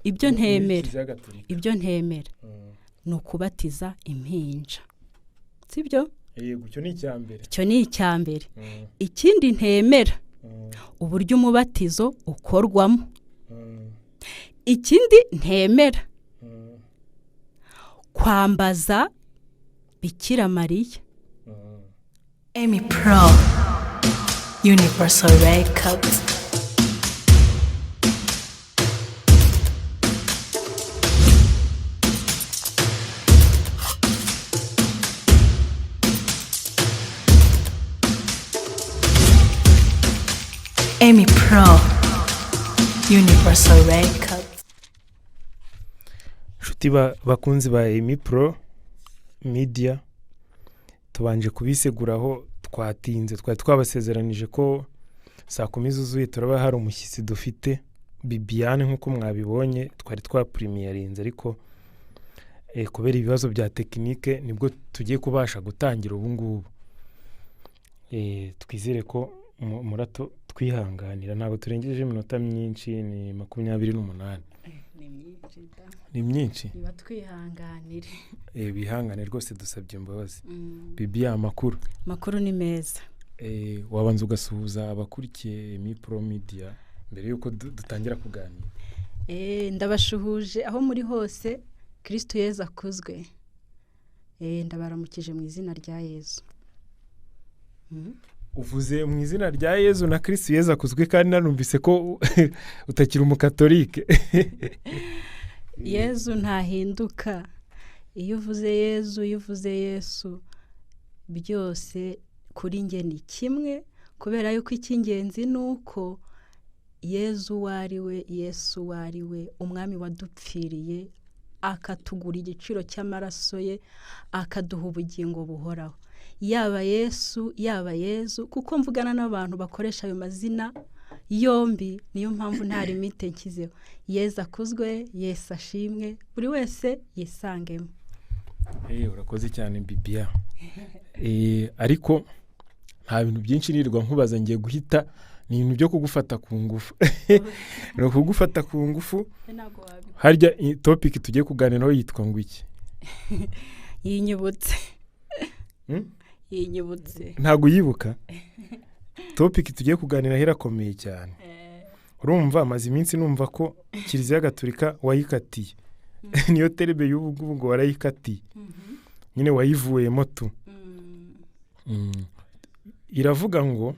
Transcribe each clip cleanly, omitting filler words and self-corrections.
ibyo ntemera ni ukubatiza impinja sibyo yego icyo ni icyambere ikindi ntemera uburyo umubatizo ukorwamo ikindi ntemera kwambaza Bikira Mariya. Emmy Pro Universal Records. Emmy Pro Universal Records. Shuti bakunzi ba Emmy Pro Media, tubanje kubiseguraho twatinze, twari twabasezeranije ko saa 10 zuzuye turaba hari umushyitsi dufite Bibiane nkuko mwabibonye, twari twa premierinze ariko kubera ibibazo bya tekinike nibwo tugiye kubasha gutangira ubu ngubu. Twizere ko murato twihanganira, ntabwo turengeje iminota myinshi, ni 28. Ni myinshi niba twihanganire. Bihangane rwose, dusabye imbabazi. Bibiane, makuru ni meza. Wabanza ugasuhuza abakurikiye Emmy Pro Media mbere yuko dutangira kuganira. Ndabashuhuje aho muri hose, Kristo Yesu akuzwe. Ndabaramukije mu izina rya Yesu. Uvuze mu izina rya Yesu na Kristo Yesu akuzwe, kandi narumvise ko utakiri umukatolike. Yesu ntahinduka. Iyo uvuze Yesu byose kuri nge ni kimwe, kubera yuko icy'ingenzi nuko Yesu wariwe umwami wadupfiriye akatugura igiciro cy'amaraso ye, akaduha ubugingo buhoraho. Yaba Yesu kuko mvugana n'abantu bakoresha ayo mazina yombi, niyo mpamvu nta REMIT nkizeho. Yesu akuzwe, Yesu ashimwe, buri wese yisangemo. Urakoze cyane Bibiane. Ariko nta bintu byinshi nirirwa nkubaza, ngiye guhita ni ibintu byo kugufata ku ngufu. No kugufata ku ngufu. Harya topic tugiye kuganiraho yitwa ngo iki? Yinyibutse. Ntago yibuka. Topic tugiye kuganira herakomeye cyane. Urumva amaze iminsi numva ko Kiliziya Gatolika wayikatiye. Niyo terebe y'ubu ngo warayikatiye. Nyine wayivuyemo tu. Iravuga ngo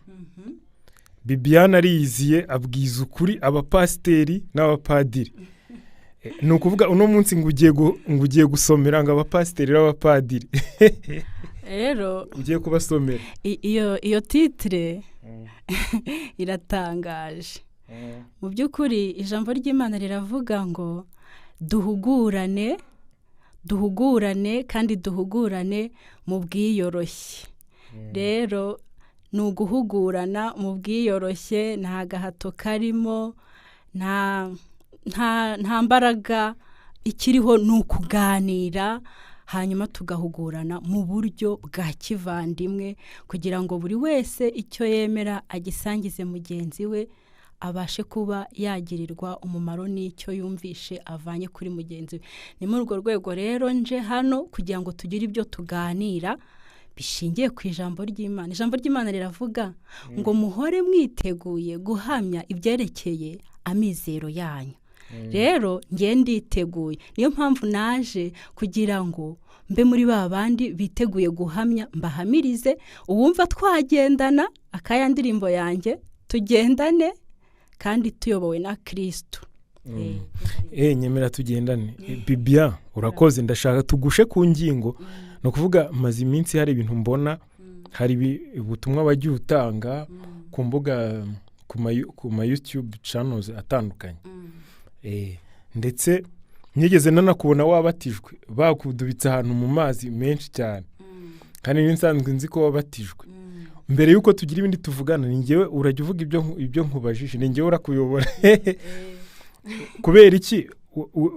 Bibiane ariyiziye abwiza ukuri abapasiteri n'abapadiri. Ni ukuvuga uno munsi ngo ugiye gusomera ngo abapasiteri n'abapadiri. Rero ugiye kubasomera. Iyo titre iratangaje. Mu by'ukuri ijambo ry'Imana riravuga ngo duhugurane kandi duhugurane mu bwiyoroshye. Rero ni uguhugurana mu bwiyoroshye, nta gahato karimo, nta mbaraga ikiriho, ni ukuganira hanyuma tugahugurana mu buryo bwa kivandimwe, kugira ngo buri wese icyo yemera agisangize mugenzi we, abashe kuba yagirirwa umumaro n'icyo yumvishe avanye kuri mugenzi we. Ni muri urwo rwego rero nje hano kugira ngo tugire ibyo tuganira bishingiye ku ijambo ry'Imana. Ijambo ry'Imana riravuga ngo muhore mwiteguye guhamya ibyerekeye amizero yanyu. Rero ngiye nditeguye, niyo mpamvu naje kugira ngo mbe muri babandi biteguye guhamya, mbahamirize. Uwumva twagendana akaya ndirimbo yanjye, tugendane kandi tuyobowe na Kristo. Nyemera tugendane. Bibiane, urakoze. Ndashaka tugushe ku ngingo. No kuvuga maze iminsi hari ibintu mbona, hari ubutumwa wagiye utanga ku mbuga, ku ma YouTube channels atandukanye. Ndetse nigeze nanakubona wabatijwe, bakudubitse ahantu mu mazi menshi cyane. Kandi n'insanzwe nzi ko wabatijwe. Mbere yuko tugira ibindi tuvugana, ni ngewe urajya uvuga ibyo nkubajije, ni ngewe urakuyobora. Kubera iki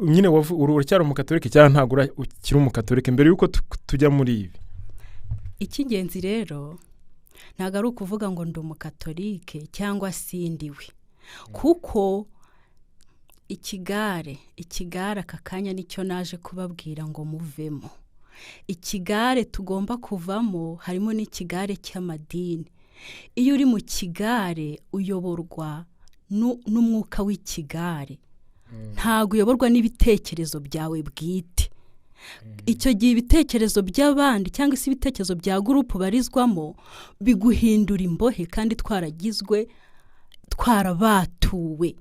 nyine uracyari umukatolike cyangwa ntabwo ukiri umukatolike mbere yuko tujya muri ibi? Icy'ingenzi rero ntabwo ari ukuvuga ngo ndi umukatolike cyangwa sindiwe, kuko ikigare aka kanya nicyo naje kubabwira ngo muvemo. Ikigare tugomba kuvamo harimo n'ikigare cy'amadini. Iyo uri mu kigare uyoborwa n'umwuka w'ikigare, ntabwo uyoborwa n'ibitekerezo byawe bwite. Icyo gihe ibitekerezo by'abandi cyangwa se ibitekerezo bya gurupu barizwamo biguhindura imbohe, kandi twarabatuwe.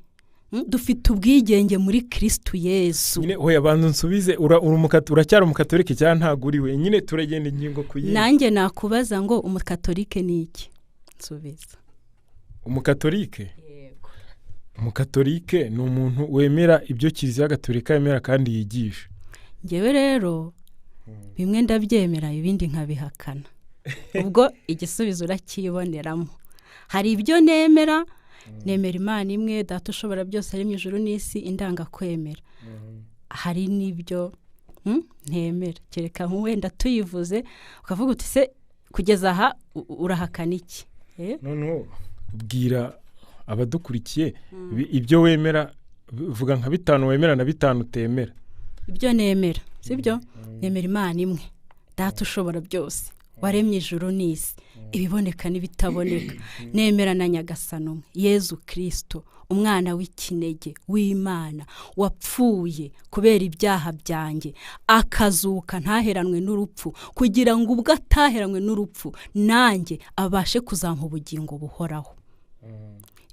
Dufite ubwigenge muri Kristo Yesu. Nyine oya bantu nsubize, uracyari umukatolike cyangwa ntago uri we? Nyine turagenda ingingo kuyi. Nanjye nakubaza ngo umukatolike ni iki? Nsubiza. Umukatolike? Yego. Umukatolike ni umuntu wemera ibyo Kiliziya Gatolika yemera kandi yigisha. Ngewe rero bimwe ndabyemera ibindi nkabihakana. Ubwo igisubizo urakiboneramo. Hari ibyo nemera Imana imwe, data ushobora byose ari mu ijuru n'isi, indanga kwemera. Hari n'ibyo ntemera, kereka wenda tuyivuze ukavuga uti se kugeza aha urahakana iki? Noneho ubwira abadukurikiye ibyo wemera, vuga nka 5 wemera na 5 utemera. Ibyo nemera sibyo? Nemera Imana imwe, data ushobora byose waremye ijuru n'isi, ibiboneka n'ibitaboneka. Nemera na Nyagasani umwe, Yezu Kristo, umwana w'ikinege w'Imana, wapfuye kubera ibyaha byanjye, akazuka ntaheranwe n'urupfu, kugira ngo ubwo ataheranwe n'urupfu nanjye abashe kuzampa ubugingo buhoraho.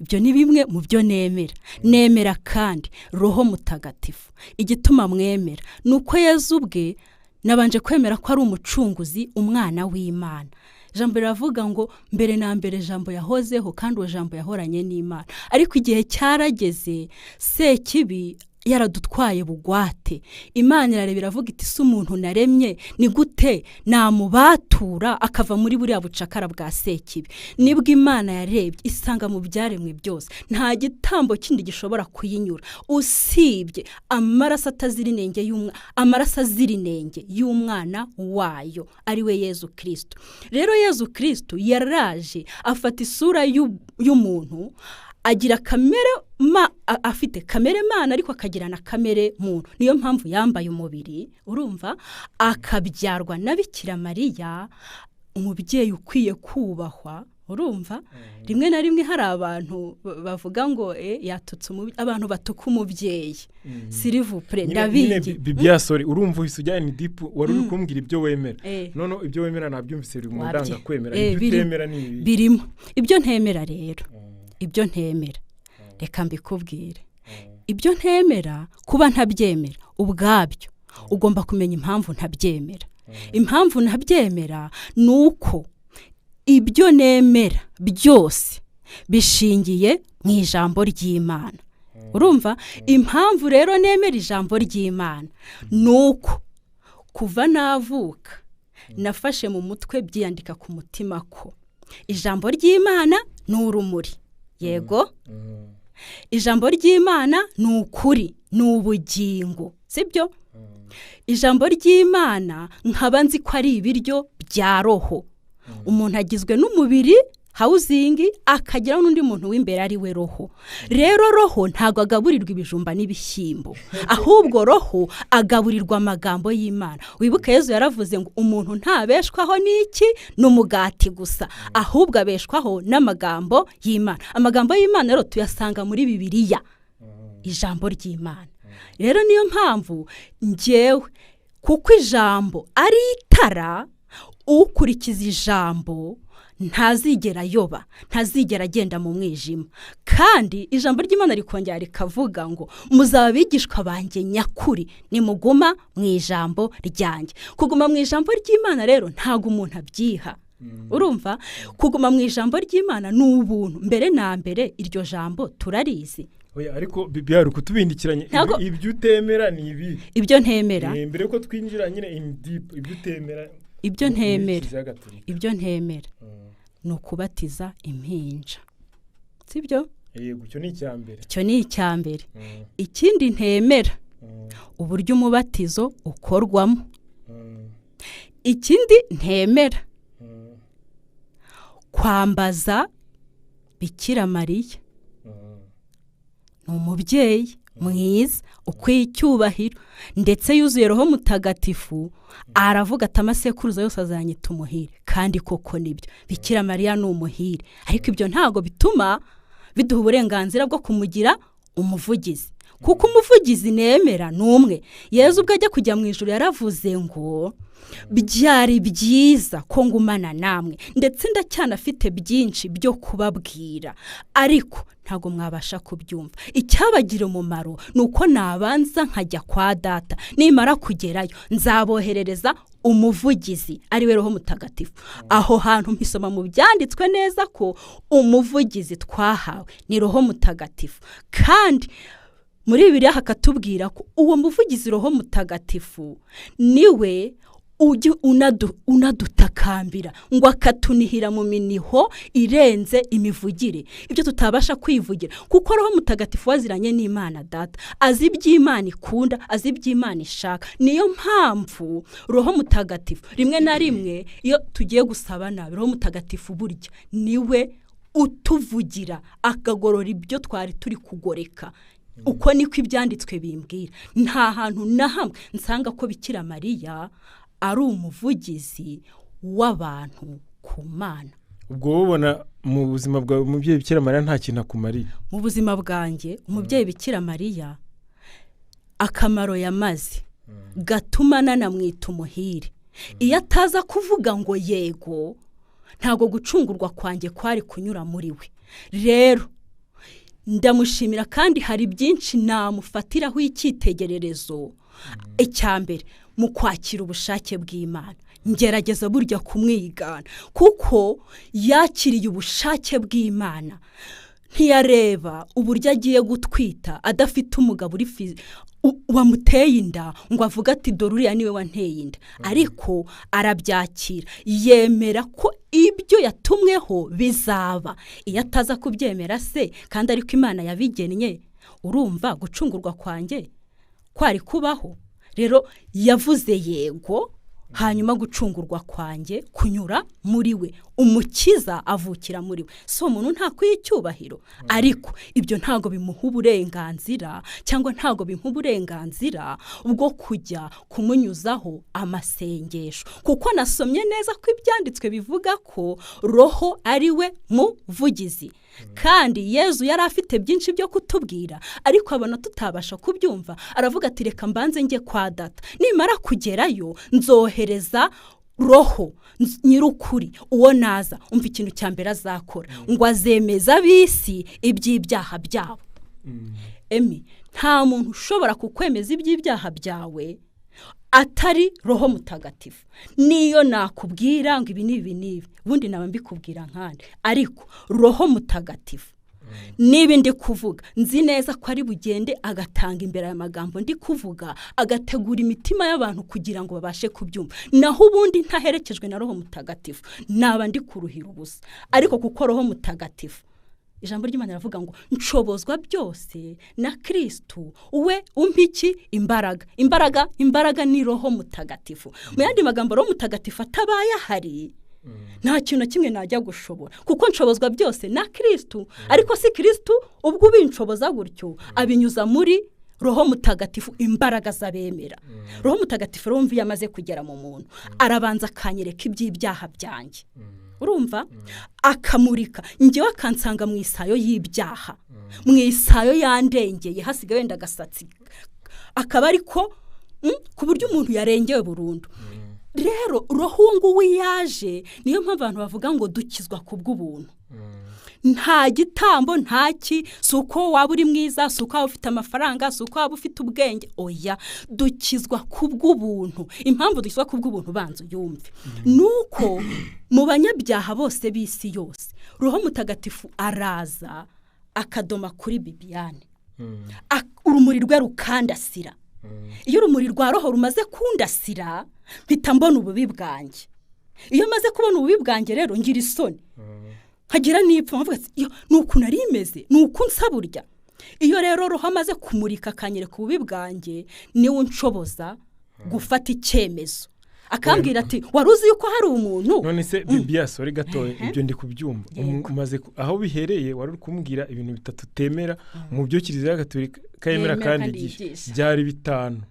Ibyo ni bimwe mu byo nemera. Nemera kandi Roho Mutagatifu. Igituma mwemera nuko Yezu ubwe nabanje kwemera ko ari umucunguzi, umwana w'Imana. Jambo riravuga ngo mbere na mbere jambo yahozeho, kandi uwo jambo yahoranye n'Imana. Ariko igihe cyarageze Sekibi yaradutwaye bugwate. Imana irareba iravuga iti se umuntu naremye ni gute namubatura akava muri buriya bucakara bwa Sekibi? Nibwo Imana yarebye isanga mu byaremwe byose nta gitambo kindi gishobora kuyinyura usibye amaraso azirinenge y'umwana wayo, ari we Yezu Kristo. Rero Yezu Kristo yaraje afata isura y'umuntu, agira afite kamere Mana ariko akagira na kamere muntu. Niyo mpamvu yambaye umubiri, urumva, akabyarwa na Bikira Mariya, umubyeyi ukwiye kubahwa. Urumva, rimwe na rimwe hari abantu bavuga ngo yatutse abantu batuka umubyeyi. Sirivupre ndabingi. Bibiasore urumva usujyane deep, wari uri kumbwira ibyo wemera. None ibyo wemera nabyumvise uri mu ndanga kwemera. Ibyo utemera ni ibi. Birimo. Ibyo ntemera rero. Ibyo ntemera, reka mbikubwire. Ibyo ntemera, kuba ntabyemera ubwabyo ugomba kumenya impamvu ntabyemera. Impamvu ntabyemera nuko ibyo nemera byose bishingiye mu ijambo ry'Imana. Urumva, impamvu rero nemera ijambo ry'Imana nuko kuva navuka nafashe mu mutwe byiyandika ku mutima ko ijambo ry'Imana ni urumuri. Yego, ijambo ry'Imana ni ukuri, ni ubugingo, sibyo? Ijambo ry'Imana nkaba nzi ko ari ibiryo bya roho. Umuntu agizwe n'umubiri housing, akagira n'undi muntu w'imbere ari we roho. Rero roho ntago agaburirwa ibijumba n'ibishyimbo, ahubwo roho agaburirwa amagambo y'Imana. Wibuke Yezu yaravuze ngo umuntu ntabeshwaho n'iki n'umugati gusa, ahubwo abeshwaho n'amagambo y'Imana. Amagambo y'Imana rero tuyasanga muri Bibiliya, ijambo ry'Imana. Rero niyo mpamvu njyewe, kuko ijambo ari itara, ukurikiza ijambo ntazigera yoba, ntazigera agenda mu mwijima. Kandi ijambo ry'Imana rikongera rikavuga ngo muzaba abigishwa banjye nyakuri nimuguma mu ijambo ryanjye. Kuguma mu ijambo ry'Imana rero ntago umuntu abyiha. Urumva, kuguma mu ijambo ry'Imana ni ubuntu. Mbere na mbere iryo jambo turarizi. Oya, ariko Bibiane kutubindikiranye ibyo utemera ni ibi. Ibyo ntemera. Mbere ko twinjira nyine in deep, ibyo utemera. Ibyo ntemera ni ukubatiza impinja, sibyo? Yego, icyo ni icyambere. Icyo ni icyambere. Ikindi ntemera, uburyo umubatizo ukorwamo. Ikindi ntemera, kwambaza Bikira Mariya. Ni umubyeyi mwiza ukwiye icyubahiro ndetse yuzuye roho mutagatifu aravuga ati amasekuruza yose azanyita umuhire kandi koko nibyo Bikira Mariya ni umuhire ariko ibyo ntago bituma biduha uburenganzira bwo kumugira umuvugizi kuko umuvugizi nemera numwe Yezu ubwo ajya kujya mu ijuru yaravuze ngo byari byiza ko ngumana namwe ndetse ndacyanafite byinshi byo kubabwira ariko ntago mwabasha kubyumva icyabagira umumaro nuko nabanza nkajya kwa data nimara kugerayo nzaboherereza umuvugizi ari we roho mutagatifu aho hantu mpisoma mu byanditswe neza ko umuvugizi twahawe ni roho mutagatifu kandi muri Bibiliya hakatubwira ko uwo muvugizi roho mutagatifu niwe unadutakambira ngo akatunihira mu miniho irenze imivugire ibyo tutabasha kwivugira kuko roho mutagatifu waziranye n'Imana data azi iby'Imana ikunda azi iby'Imana ishaka niyo mpamvu roho mutagatifu rimwe na rimwe iyo tugiye gusaba nabi roho mutagatifu burya niwe utuvugira akagorora ibyo twari turi kugoreka uko niko ibyanditswe bimbwira nta hantu na hamwe nsanga ko Bikira Mariya ari umuvugizi w'abantu ku Mana. Ubwo ubona mu buzima bwawe umubyeyi Bikira Mariya nta kintu akumariye? Mu buzima bwanjye umubyeyi Bikira Mariya akamaro yamaze gatuma nanamwita umuhire iyo ataza kuvuga ngo yego ntago gucungurwa kwanjye kwari kunyura muri we rero ndamushimira kandi hari byinshi namufatiraho icyitegererezo icyambere mu kwakira ubushake bw'Imana ngerageza burya kumwigana kuko yakiriye ubushake bw'Imana ntiyareba uburyo agiye gutwita adafite umugabo uri wamuteye inda ngo avuga ati dore uriya niwe wanteye inda ariko arabyakira yemera ko ibyo yatumweho bizaba iyo ataza kubyemera se kandi ariko Imana yabigennye urumva gucungurwa kwanjye kwari kubaho rero yavuze yego hanyuma gucungurwa kwanjye kunyura muri we umukiza avukira muri we so umuntu nta kwicyubahiro ariko ibyo ntago bimuha uburenganzira cyangwa ntago bimuha uburenganzira bwo kujya kumunyuzaho amasengesho kuko nasomye neza ko ibyanditswe bivuga ko roho ari we muvugizi kandi Yezu yari afite byinshi byo kutubwira ariko abona tutabasha kubyumva aravuga ati reka mbanze njye kwa data nimara kugerayo nzohereza roho nyirukuri uwo naza umva ikintu cyambere azakora ngo azemeza bisi iby'ibyaha byabo Emmy nta muntu ushobora kukwemeza iby'ibyaha byawe atari roho mutagatifu niyo nakubwira ngo ibi nibi bundi naba mbikubwira nkande ariko roho mutagatifu niba ndi kuvuga nzi neza ko ari bugende agatanga imbere y'amagambo ndi kuvuga agategura imitima y'abantu kugira ngo babashe kubyumva naho ubundi ntaherekejwe na roho mutagatifu naba ndi kuruhira ubusa ariko kuko roho mutagatifu ijambo ry'Imana ravuga ngo nshobozwa byose na Kristo we umpiki imbaraga ni roho mutagatifu mu yandi magambo roho mutagatifu atabaye hari nta kintu na kimwe najya gushobora kuko nshobozwa byose na Kristo ariko si Kristo ubwo ubinshoboza gutyo abinyuza muri roho mutagatifu imbaraga zabemera roho mutagatifu rumva yamaze kugera mu muntu arabanza akanyereka iby'ibyaha byanjye urumva akamurika njyewe akansanga mu isayo y'ibyaha mu isayo yandengeye hasigaye wenda gasatsi akaba ariko ku buryo umuntu yarengewe burundu rero roho ngo yaje niyo mpamvu abantu bavuga ngo dukizwa ku bw'ubuntu nta gitambo ntaki suko waba uri mwiza suko waba ufite amafaranga suko waba ufite ubwenge oya dukizwa ku bw'ubuntu impamvu dukizwa ku bw'ubuntu banzo yumve nuko mu banyabyaha bose b'isi yose roho mutagatifu araza akadoma kuri Bibiane urumuri rwe rukandasira iyo urumuri rwa roho rumaze kundasira mpita mbona ububi bwanjye iyo maze kubona ububi bwanjye rero ngira isoni hagira nipfa mvuga ati nuko nari imeze nuko nsaburya iyo rero roho amaze kumurika akanyereka ububi bwanjye niwe unshoboza gufata icyemezo akambwira ati wari uzi yuko hari umuntu none se Bibiane sori gatoya ibyo ndi kubyumva umaze aho bihereye wari uri kumbwira ibintu bitatu temera mu byo Kiliziya Gatolika yemera kandi byari bitanu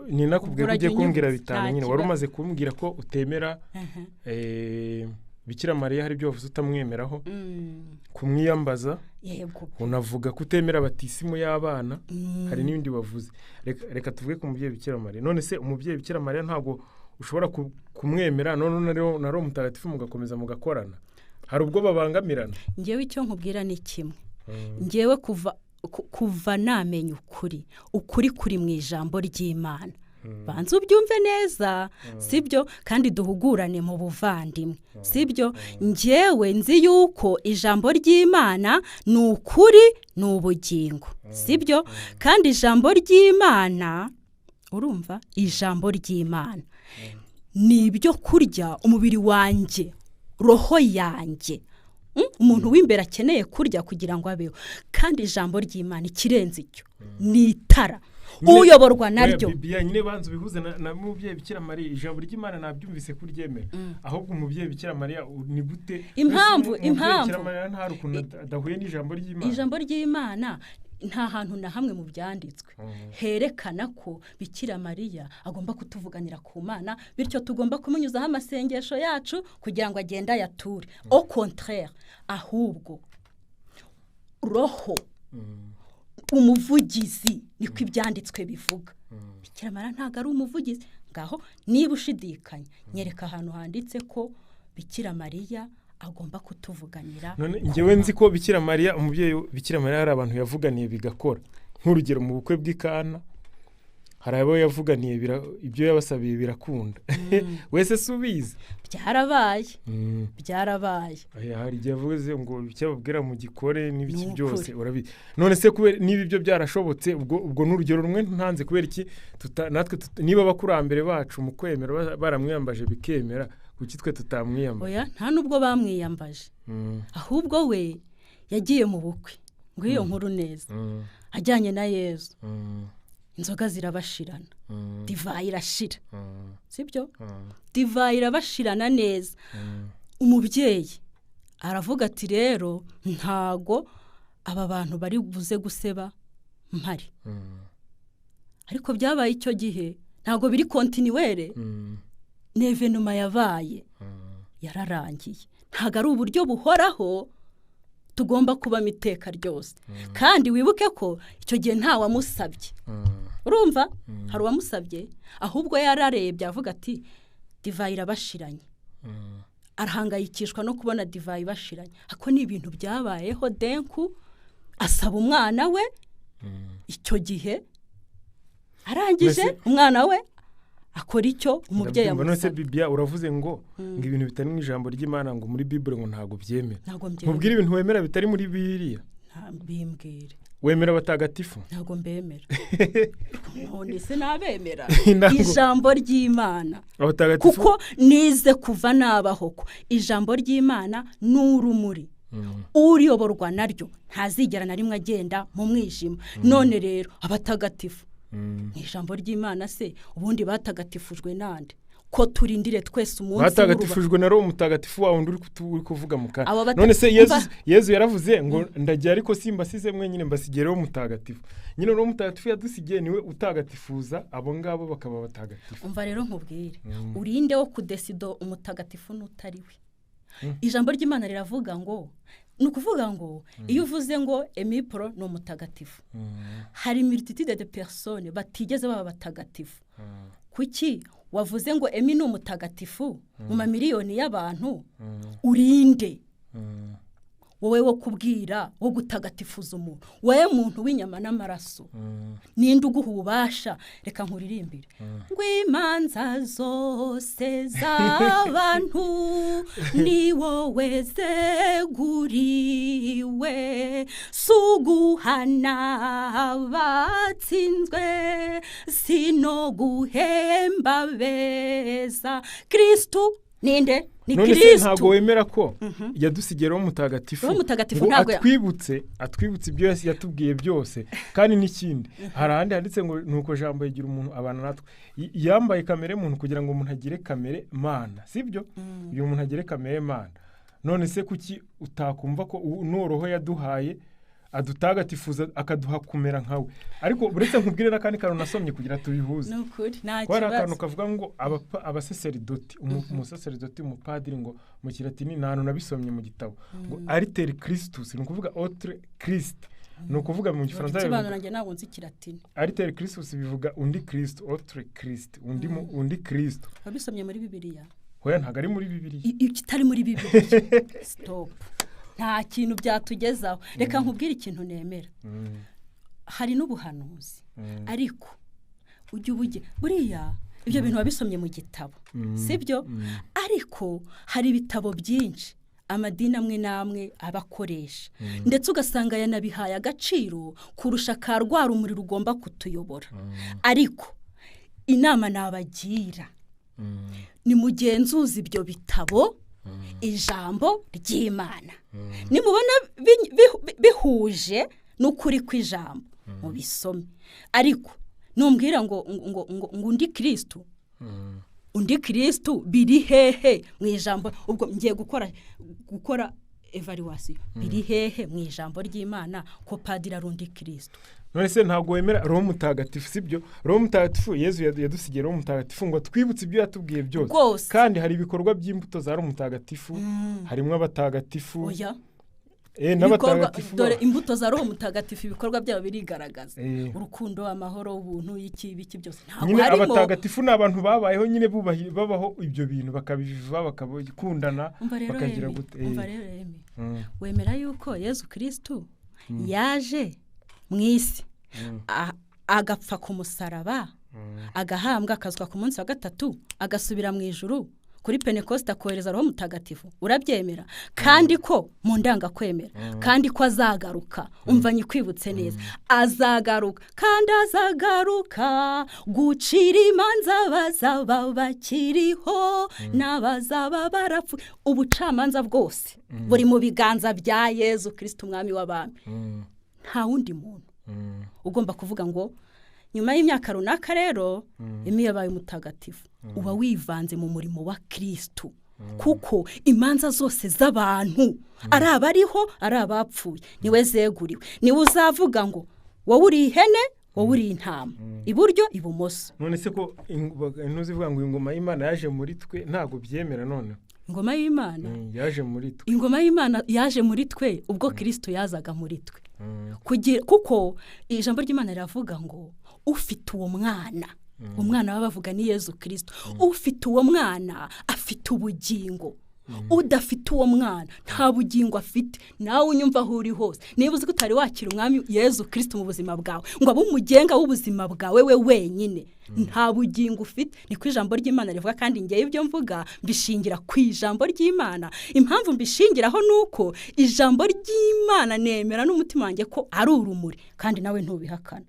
ni nakubwiye kujye kumbwira bitanu nyine wari umaze kumbwira ko utemera Bikira Mariya hari ibyo wavuze utamwemeraho kumwiyambaza unavuga kutemera batisimu y'abana hari n'ibindi wavuze reka tuvuge ku mubyeyi Bikira Mariya none se umubyeyi Bikira Mariya ntabwo ushobora kumwemera none naro mutagatifu mugakomeza mugakorana hari ubwo babangamirana ngewe icyo nkubwira ni kimwe ngewe kuva namenya ukuri kuri mu ijambo ry'Imana banza ubyumve neza sibyo kandi duhugurane mu buvandimwe sibyo ngewe nzi yuko ijambo ry'Imana ni ukuri ni ubugingo sibyo kandi ijambo ry'Imana urumva ijambo ry'Imana ni ibyo kurya umubiri wanjye roho yanjye umuntu w'imbere akeneye kurya kugira ngo abeho kandi ijambo ry'Imana ikirenze icyo ni itara uyoborwa naryo Bibiane banze bihuze na mubyeyi Bikira Mariya ijambo ry'Imana nabyumvise kuryemera ahubwo umubyeyi Bikira Mariya ni gute impamvu Bikira Mariya nta rukundo adahuye n'ijambo ry'Imana ijambo ry'Imana nta hantu na hamwe mu byanditswe herekana ko Bikira Mariya agomba kutuvuganira ku Mana bityo tugomba kumunyuzaho amasengesho yacu kugira ngo agenda yature au contraire ahubwo roho umuvugizi niko ibyanditswe bivuga Bikira Mariya ntago ari umuvugizi ngaho niba ushidikanya nyereka ahantu handitse ko Bikira Mariya agomba kutuvuganira none ngewe nzi ko Bikira Mariya umubyeyi Bikira Mariya hari abantu yavuganiye bigakora nk'urugero mu bukwe bw'Ikana hari abo yavuganiye ibyo yabasabiye birakunda wese subize byarabaye hari igihe avuze ngo cyababwira mu gikore n'ibiki byose urabizi none se kubera niba ibyo byarashobotse ubwo n'urugero rumwe ntanze kubera iki natwe niba abakurambere bacu mu kwemera baramwiyambaje bikemera kuki twe tutamwiyambaje oya nta nubwo bamwiyambaje ahubwo we yagiye mu bukwe ngo iyo nkuru neza ajyanye na Yesu inzoga zirabashirana divayi irashira sibyo divayi irabashirana neza umubyeyi aravuga ati rero ntago aba bantu bari buze guseba mpari ariko byabaye icyo gihe ntago biri kontinuere n'evenuma yabaye yararangiye ntago ari uburyo buhoraho tugomba kuba miteka ryose kandi wibuke ko icyo gihe nta wamusabye urumva hari uwamusabye ahubwo yararebye avuga ati divayi irabashiranye arahangayikishwa no kubona divayi bashiranye ako ni ibintu byabayeho denku asaba umwana we icyo gihe arangije umwana we akora icyo umubyeyi amusaba none se Bibiane uravuze ngo ibintu bitari mu ijambo ry'Imana ngo muri Bible ngo ntago byemera mubwire ibintu wemera bitari muri Bibiliya bimbwire wemera abatagatifu ntago mbemera none se nabemera ijambo ry'Imana kuko nize kuva nabaho ko ijambo ry'Imana n'urumuri uriyoborwa naryo ntazigera na rimwe agenda mu mwijima none rero abatagatifu ijambo ry'Imana se ubundi batagatifujwe nande ko turindire twese umunsi batagatifujwe na roho mutagatifu wawe uri kuvuga mu kana none se Yesu yaravuze ngo ndagiye ariko simbasize mwenyine mbasigereho mutagatifu nyine roho mutagatifu yadusigiye niwe utagatifuza abo ngabo bakaba batagatifu umva rero nkubwire urinde wo kudesido umutagatifu n'utariwe ijambo ry'Imana riravuga ngo nukuvuga ngo iyo uvuze ngo Emmy ni umutagatifu hari multitude de personnes batigeze baba batagatifu kuki wavuze ngo Emmy ni umutagatifu mu mamiliyoni y'abantu urinde wowe wo kubwira wo gutagatifuza umuntu wowe muntu w'inyama n'amaraso ninde uguha ububasha reka nkuririmbire ngo imanza zose z'abantu ni wowe zeguriwe suguhana batsinzwe sino guhemba beza Kristu ninde ni none se Kristo ntabwo wemera ko yadusigiye Roho Mutagatifu Mutagatifu ngo ntabwo atwibutse ibyo yatubwiye byose kandi n'ikindi hari ahandi handitse ngo nuko jambo yigira umuntu abana natwe yambaye kamere muntu kugira ngo umuntu agire kamere mana sibyo uyu umuntu agire kamere mana none se kuki utakumva ko n'oroho yaduhaye adutagatifuza akaduha kumera nkawe ariko uretse nkubwire n'akandi kantu nasomye kugira tubihuze nukuri nta ko hari akantu kibazo kavuga ngo abasaseridoti umusaseridoti umupadiri ngo mu kilatini nta hantu nabisomye mu gitabo ngo ariteri kirisitusi ni ukuvuga otre kirisite ni ukuvuga mu gifaransa bisobanura nanjye ntabwo nzi kilatini ariteri kirisitusi bivuga undi kirisito otre kirisite undi kirisito wabisomye muri bibiliya hoya ntabwo ari muri bibiliya kitari muri bibiliya stop nta kintu byatugezaho reka nkubwire ikintu nemera hari n'ubuhanuzi ariko ujye ubuge buriya ibyo bintu wabisomye mu gitabo sibyo ariko hari ibitabo byinshi amadini amwe n'amwe abakoresha ndetse ugasanga yanabihaye agaciro kurusha ka rwa rumuri rugomba kutuyobora ariko inama nabagira ni mugenzuzi ibyo bitabo ijambo ry'Imana nimubona bihuje n'ukuri kw'ijambo mu bisome ariko numbwira ngo undi Kristo biri hehe mu ijambo ubwo ngiye gukora evaluation biri hehe mu ijambo ry'Imana ko padiri arundi Kristo none se ntabwo wemera Roho Mutagatifu sibyo Roho Mutagatifu Yesu yadusigiye Roho Mutagatifu ngo twibutse ibyo yatubwiye byose kandi hari ibikorwa by'imbuto za Roho Mutagatifu harimo abatagatifu oya n'abatagatifu dore imbuto za Roho Mutagatifu ibikorwa byabo birigaragaza urukundo amahoro ubuntu iki byose ntabwo harimo abatagatifu n'abantu babayeho nyine babaho ibyo bintu bakabiva bakabikundana bakagira gute wemera yuko Yesu Kristo yaje mu isi agapfa ku musaraba agahambwa akazwa ku munsi wa gatatu agasubira mu ijuru kuri Pentecoste akohereza Roho Mutagatifu urabyemera kandi ko mu ndanga kwemera kandi ko azagaruka umva nyikwibutse neza azagaruka kandi azagaruka gucira imanza bazaba bakiriho n'abazaba barapfu ubucamanza bwose buri mu biganza bya Yesu Kristo umwami w'abami nta wundi muntu ugomba kuvuga ngo nyuma y'imyaka runaka rero Emmy yabaye umutagatifu uba wivanze mu murimo wa Kristo kuko imanza zose z'abantu ari abariho ari abapfuye niwe zeguriwe niwe uzavuga ngo wowe uri ihene wowe uri intama iburyo ibumoso none se ko ntuzivuga ngo ingoma y'Imana yaje muri twe ntago byemera none ingoma y'Imana yaje muri twe ingoma y'Imana yaje muri twe ubwo Kristo yazaga muri twe kuko ijambo ry'Imana riravuga ngo ufite uwo mwana umwana babavuga ni Yesu Kristo ufite uwo mwana afite ubugingo udafite uwo mwana nta bugingo afite nawe unyumva aho uri hose niba uzi ko utari wakira umwami Yesu Kristo mu buzima bwawe ngo abe umugenga w'ubuzima bwawe we wenyine nta bugingo ufite ni ku ijambo ry'Imana rivuga kandi ngiye ibyo mvuga mbishingira ku ijambo ry'Imana impamvu mbishingiraho nuko ijambo ry'Imana nemera n'umutima wanjye ko ari urumuri kandi nawe ntubihakana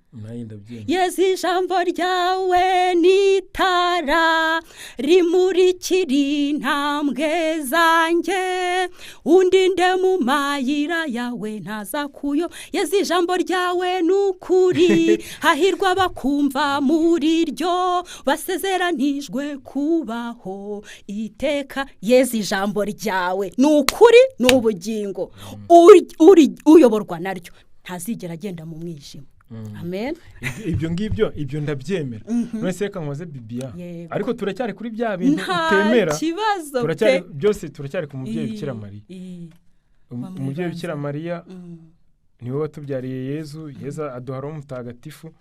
Yesu ijambo ryawe nitara rimurikira intambwe zanjye undinde mu mayira yawe ntazakuyo Yesu ijambo ryawe n'ukuri hahirwa bakumva muri ryo basezeranijwe kubaho iteka Yesu ijambo ryawe n'ukuri n'ubugingo uyoborwa naryo ntazigera agenda mu mwijima amen ibyo ngibyo ibyo ndabyemera none reka nkoze Bibiane ariko turacyari kuri bya bintu utemera byose turacyari ku mubyeyi Bikira Mariya umubyeyi Bikira Mariya niwe watubyariye Yesu aduha Roho Mutagatifu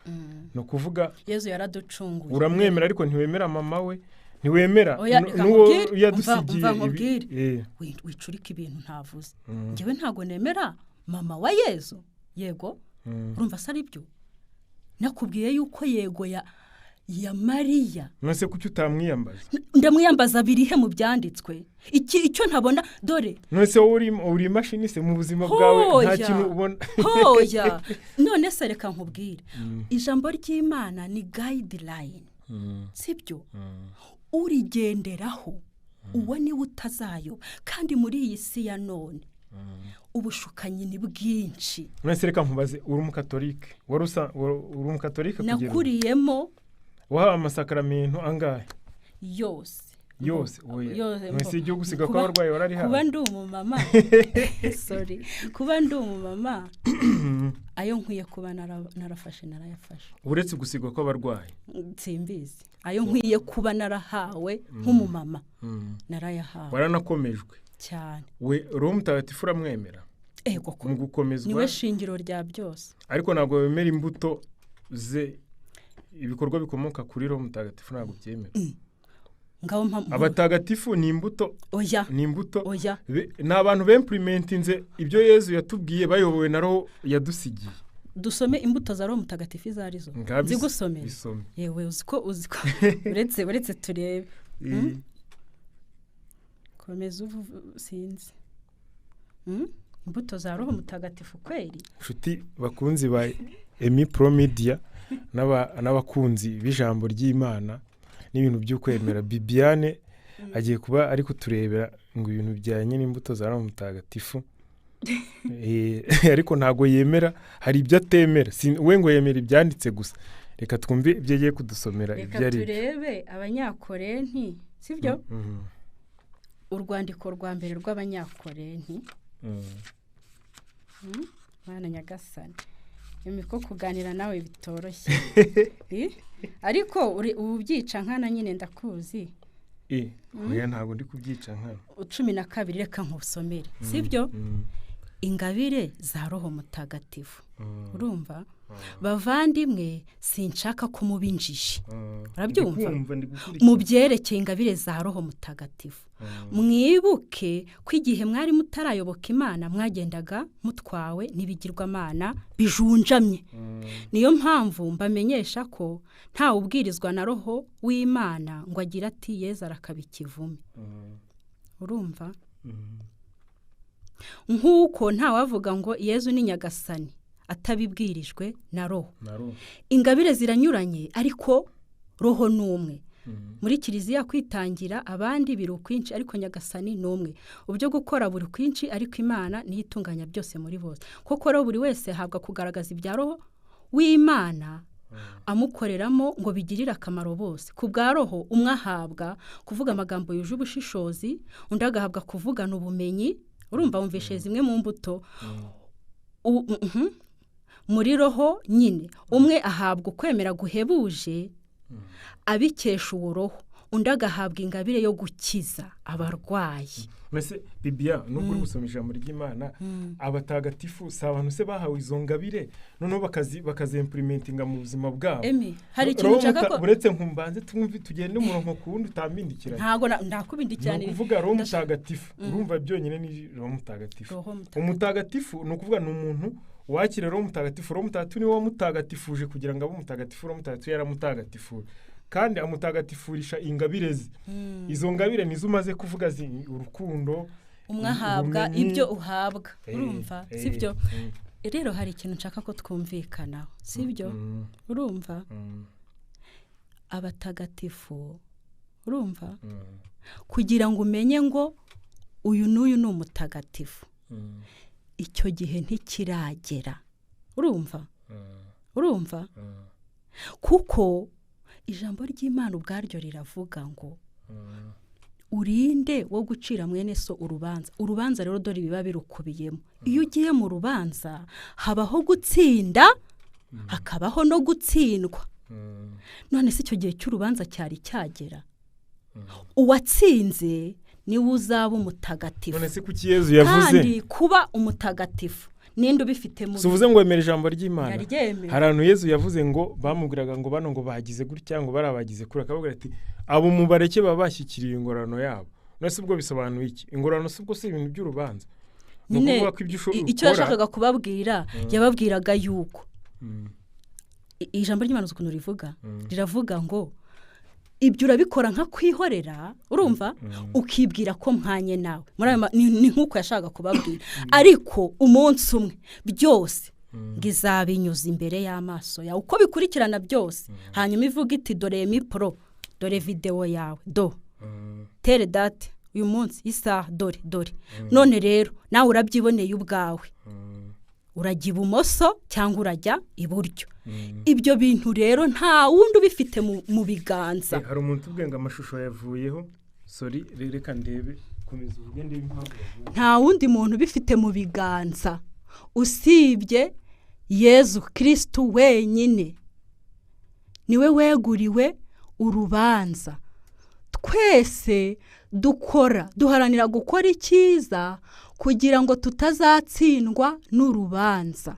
no kuvuga Yesu yaraducunguye uramwemera ariko ntiwemera mama we ntiwemera n'uwo yadusigiye wicurika ibintu ntavuze njyewe ntago nemera mama wa Yesu yego urumva se ari byo nakubwiye yuko yego ya Mariya nose kuki utamwiyambaza ndamwiyambaza birihe mu byanditswe icyo ntabona dore nose uri imashini se mu buzima bwawe nta kintu ubona hoya none se reka nkubwire ijambo ry'Imana ni guideline sibyo urigenderaho uwo niwe utazayoba kandi muri iyi si ya none ubushukanyi ni bwinshi. Mwese reka nkubaze uri umukatolika uri umukatolika kugira nakuriyemo wahawe amasakaramentu angahe? yose mwese igihugu gusiga ko abarwayi barari hano. kuba ndi umumama sorry kuba ndi umumama ayo nkwiye kuba narafashe narayafashe. uretse gusigwa ko abarwayi simbizi ayo nkwiye kuba narahawe nk'umumama narayahawe. waranakomejwe cyane. we Roho Mutagatifu uramwemera? Ego ko mu gukomezwa niwe shingiro rya byose. ariko ntabwo wemera imbuto ze ibikorwa bikomoka kuri Roho Mutagatifu ntabwo byemera. abatagatifu ni imbuto. oya ni imbuto. oya ni abantu b'implementinze ibyo Yezu yatubwiye bayobowe na Roho yadusigiye. dusome imbuto za Roho Mutagatifu izarizo zigusomera. yewe uziko uretse turebe. komeza sinzi. imbuto za Roho Mutagatifu kweri. nshuti bakunzi ba Emmy Pro Media n'abakunzi b'ijambo ry'Imana n'ibintu by'ukwemera, Bibiane agiye kuba ari kuturebera ngo ibintu bijyanye n'imbuto za Roho Mutagatifu. ariko ntago yemera, hari ibyo atemera. we ngo yemera ibyanditse gusa. reka twumve ibyo agiye kudusomera ibyo ari. reka turebe Abanyakorenti, sibyo? urwandiko rwa mbere rw'Abanyakorenti. Bana nyagasani ko kuganira nawe bitoroshye. ariko ubyica nkana nyine ndakuzi. oya ntabwo ndi kubyica nkana. 12 reka nkusomere, sibyo? ingabire za Roho Mutagatifu. urumva bavandimwe sinshaka ko mubinjije. urabyumva? mu byerekeye ingabire za Roho Mutagatifu mwibuke ko igihe mwari mutarayoboka Imana mwagendaga mutwawe n'ibigirwamana bijunjamye. niyo mpamvu mbamenyesha ko nta ubwirizwa na Roho w'Imana ngo agira ati Yezu arakabikivume. urumva? nk'uko nta wavuga ngo Yezu ni nyagasani atabibwirijwe na Roho. ingabire ziranyuranye ariko Roho ni umwe. muri Kiliziya kwitangira abandi biri ukwinshi ariko nyagasani ni umwe. ubyo gukora buri kwinshi ariko Imana niyo itunganya byose muri bose. koko rero buri wese ahabwa kugaragaza ibya Roho w'Imana amukoreramo ngo bigirire akamaro bose. ku bwa Roho umwe ahabwa kuvuga amagambo yuje ubushishozi, undi agahabwa kuvugana ubumenyi. urumva wumvishe zimwe mu mbuto. muri Roho nyine umwe ahabwa ukwemera guhebuje abikesha uwo Roho, undi agahabwa ingabire yo gukiza abarwayi. mbese Bibiane nubwo uri gusoma ijambo ry'Imana, abatagatifu si abantu se bahawe izo ngabire noneho bakazimplementinga mu buzima bwabo. Emmy hari ikintu nshaka ko uretse nkumbanze tugende umurongo ku wundi utambindikiranye. ntago ndakubindikiranye. ni ukuvuga Roho Mutagatifu. urumva byonyine ni Roho Mutagatifu. umutagatifu ni ukuvuga ni umuntu wakira Roho Mutagatifu. Roho Mutagatifu niwe wamutagatifuje kugira ngo abe umutagatifu. Roho Mutagatifu yaramutagatifuje kandi amutagatifurisha ingabire ze. izo ngabire nizo umaze kuvuga urukundo, umwe ahabwa ibyo uhabwa. urumva sibyo? rero hari ikintu nshaka ko twumvikanaho, sibyo? urumva abatagatifu, urumva kugira ngo umenye ngo uyu n'uyu ni umutagatifu, icyo gihe ntikiragera. urumva kuko ijambo ry'Imana ubwaryo riravuga ngo urinde wo gucira mwene so urubanza. urubanza rero dore biba birukubiyemo. iyo ugiye mu rubanza habaho gutsinda hakabaho no gutsindwa. none se icyo gihe cy'urubanza cyari cyagera? uwatsinze niwe uzaba umutagatifu. none se kuki Yezu yavuze kandi kuba umutagatifu ninde ubifite mu suvuze ngo wemera ijambo ry'Imana? hari ahantu Yezu yavuze ngo bamubwiraga ngo bano ngo bagize gutya ngo barabagize kuri, akavuga ati abo mubareke baba bashyikiriye ingorano yabo. none se ubwo bisobanuye iki? ingorano si ubwo si ibintu by'urubanza. ni ukuvuga ko icyo yashakaga kubabwira yababwiraga yuko ijambo ry'Imana ukuntu rivuga riravuga ngo ibyo urabikora nka kwihorera. urumva ukibwira ko mpanye nawe. ni nk'uko yashakaga kubabwira. ariko umunsi umwe byose ngizabinyuza imbere y'amaso yawe uko bikurikirana byose. hanyuma ivuga iti dore Emmy Pro, dore video yawe, tere date uyu munsi isaha dore none rero nawe urabyiboneye ubwawe urajya ibumoso cyangwa urajya iburyo ibyo bintu rero nta wundi ubifite mu biganza. hari umuntu ubwenga amashusho yavuyeho sorry reka ndebe komeza uvuge ndebe impamvu nta wundi muntu ubifite mu biganza usibye Yezu Kristo wenyine niwe weguriwe urubanza. Twese duharanira gukora icyiza kugira ngo tutazatsindwa n'urubanza.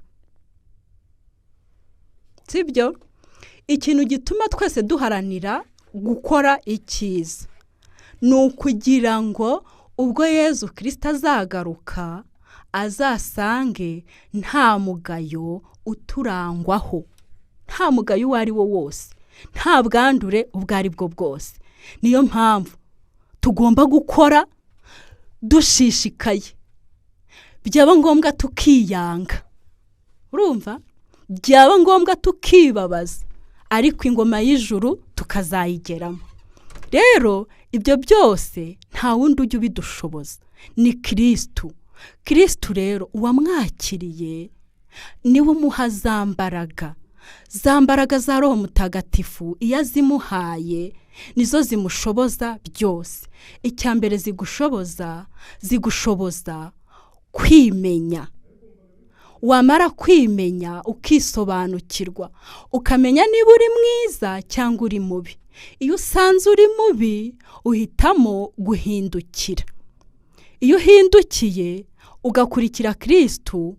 Sibyo ikintu gituma twese duharanira gukora icyiza ni ukugira ngo ubwo Yezu Kristo azagaruka azasange nta mugayo uturangwaho, nta mugayo uwo ari wo wose, nta bwandure ubwo ari bwo bwose. Niyo mpamvu tugomba gukora dushishikaye, byaba ngombwa tukiyanga, urumva, byaba ngombwa tukibabaza, ariko ingoma y'ijuru tukazayigeramo. Rero ibyo byose nta wundi ujya ubidushoboza, ni Kristo. Kristo rero uwamwakiriye niwe umuha za mbaraga za Roho Mutagatifu. Iyo azimuhaye nizo zimushoboza byose. Icya mbere zigushoboza kwimenya. Wamara kwimenya ukisobanukirwa, ukamenya niba uri mwiza cyangwa uri mubi. Iyo usanze uri mubi uhitamo guhindukira. Iyo uhindukiye ugakurikira Kristo,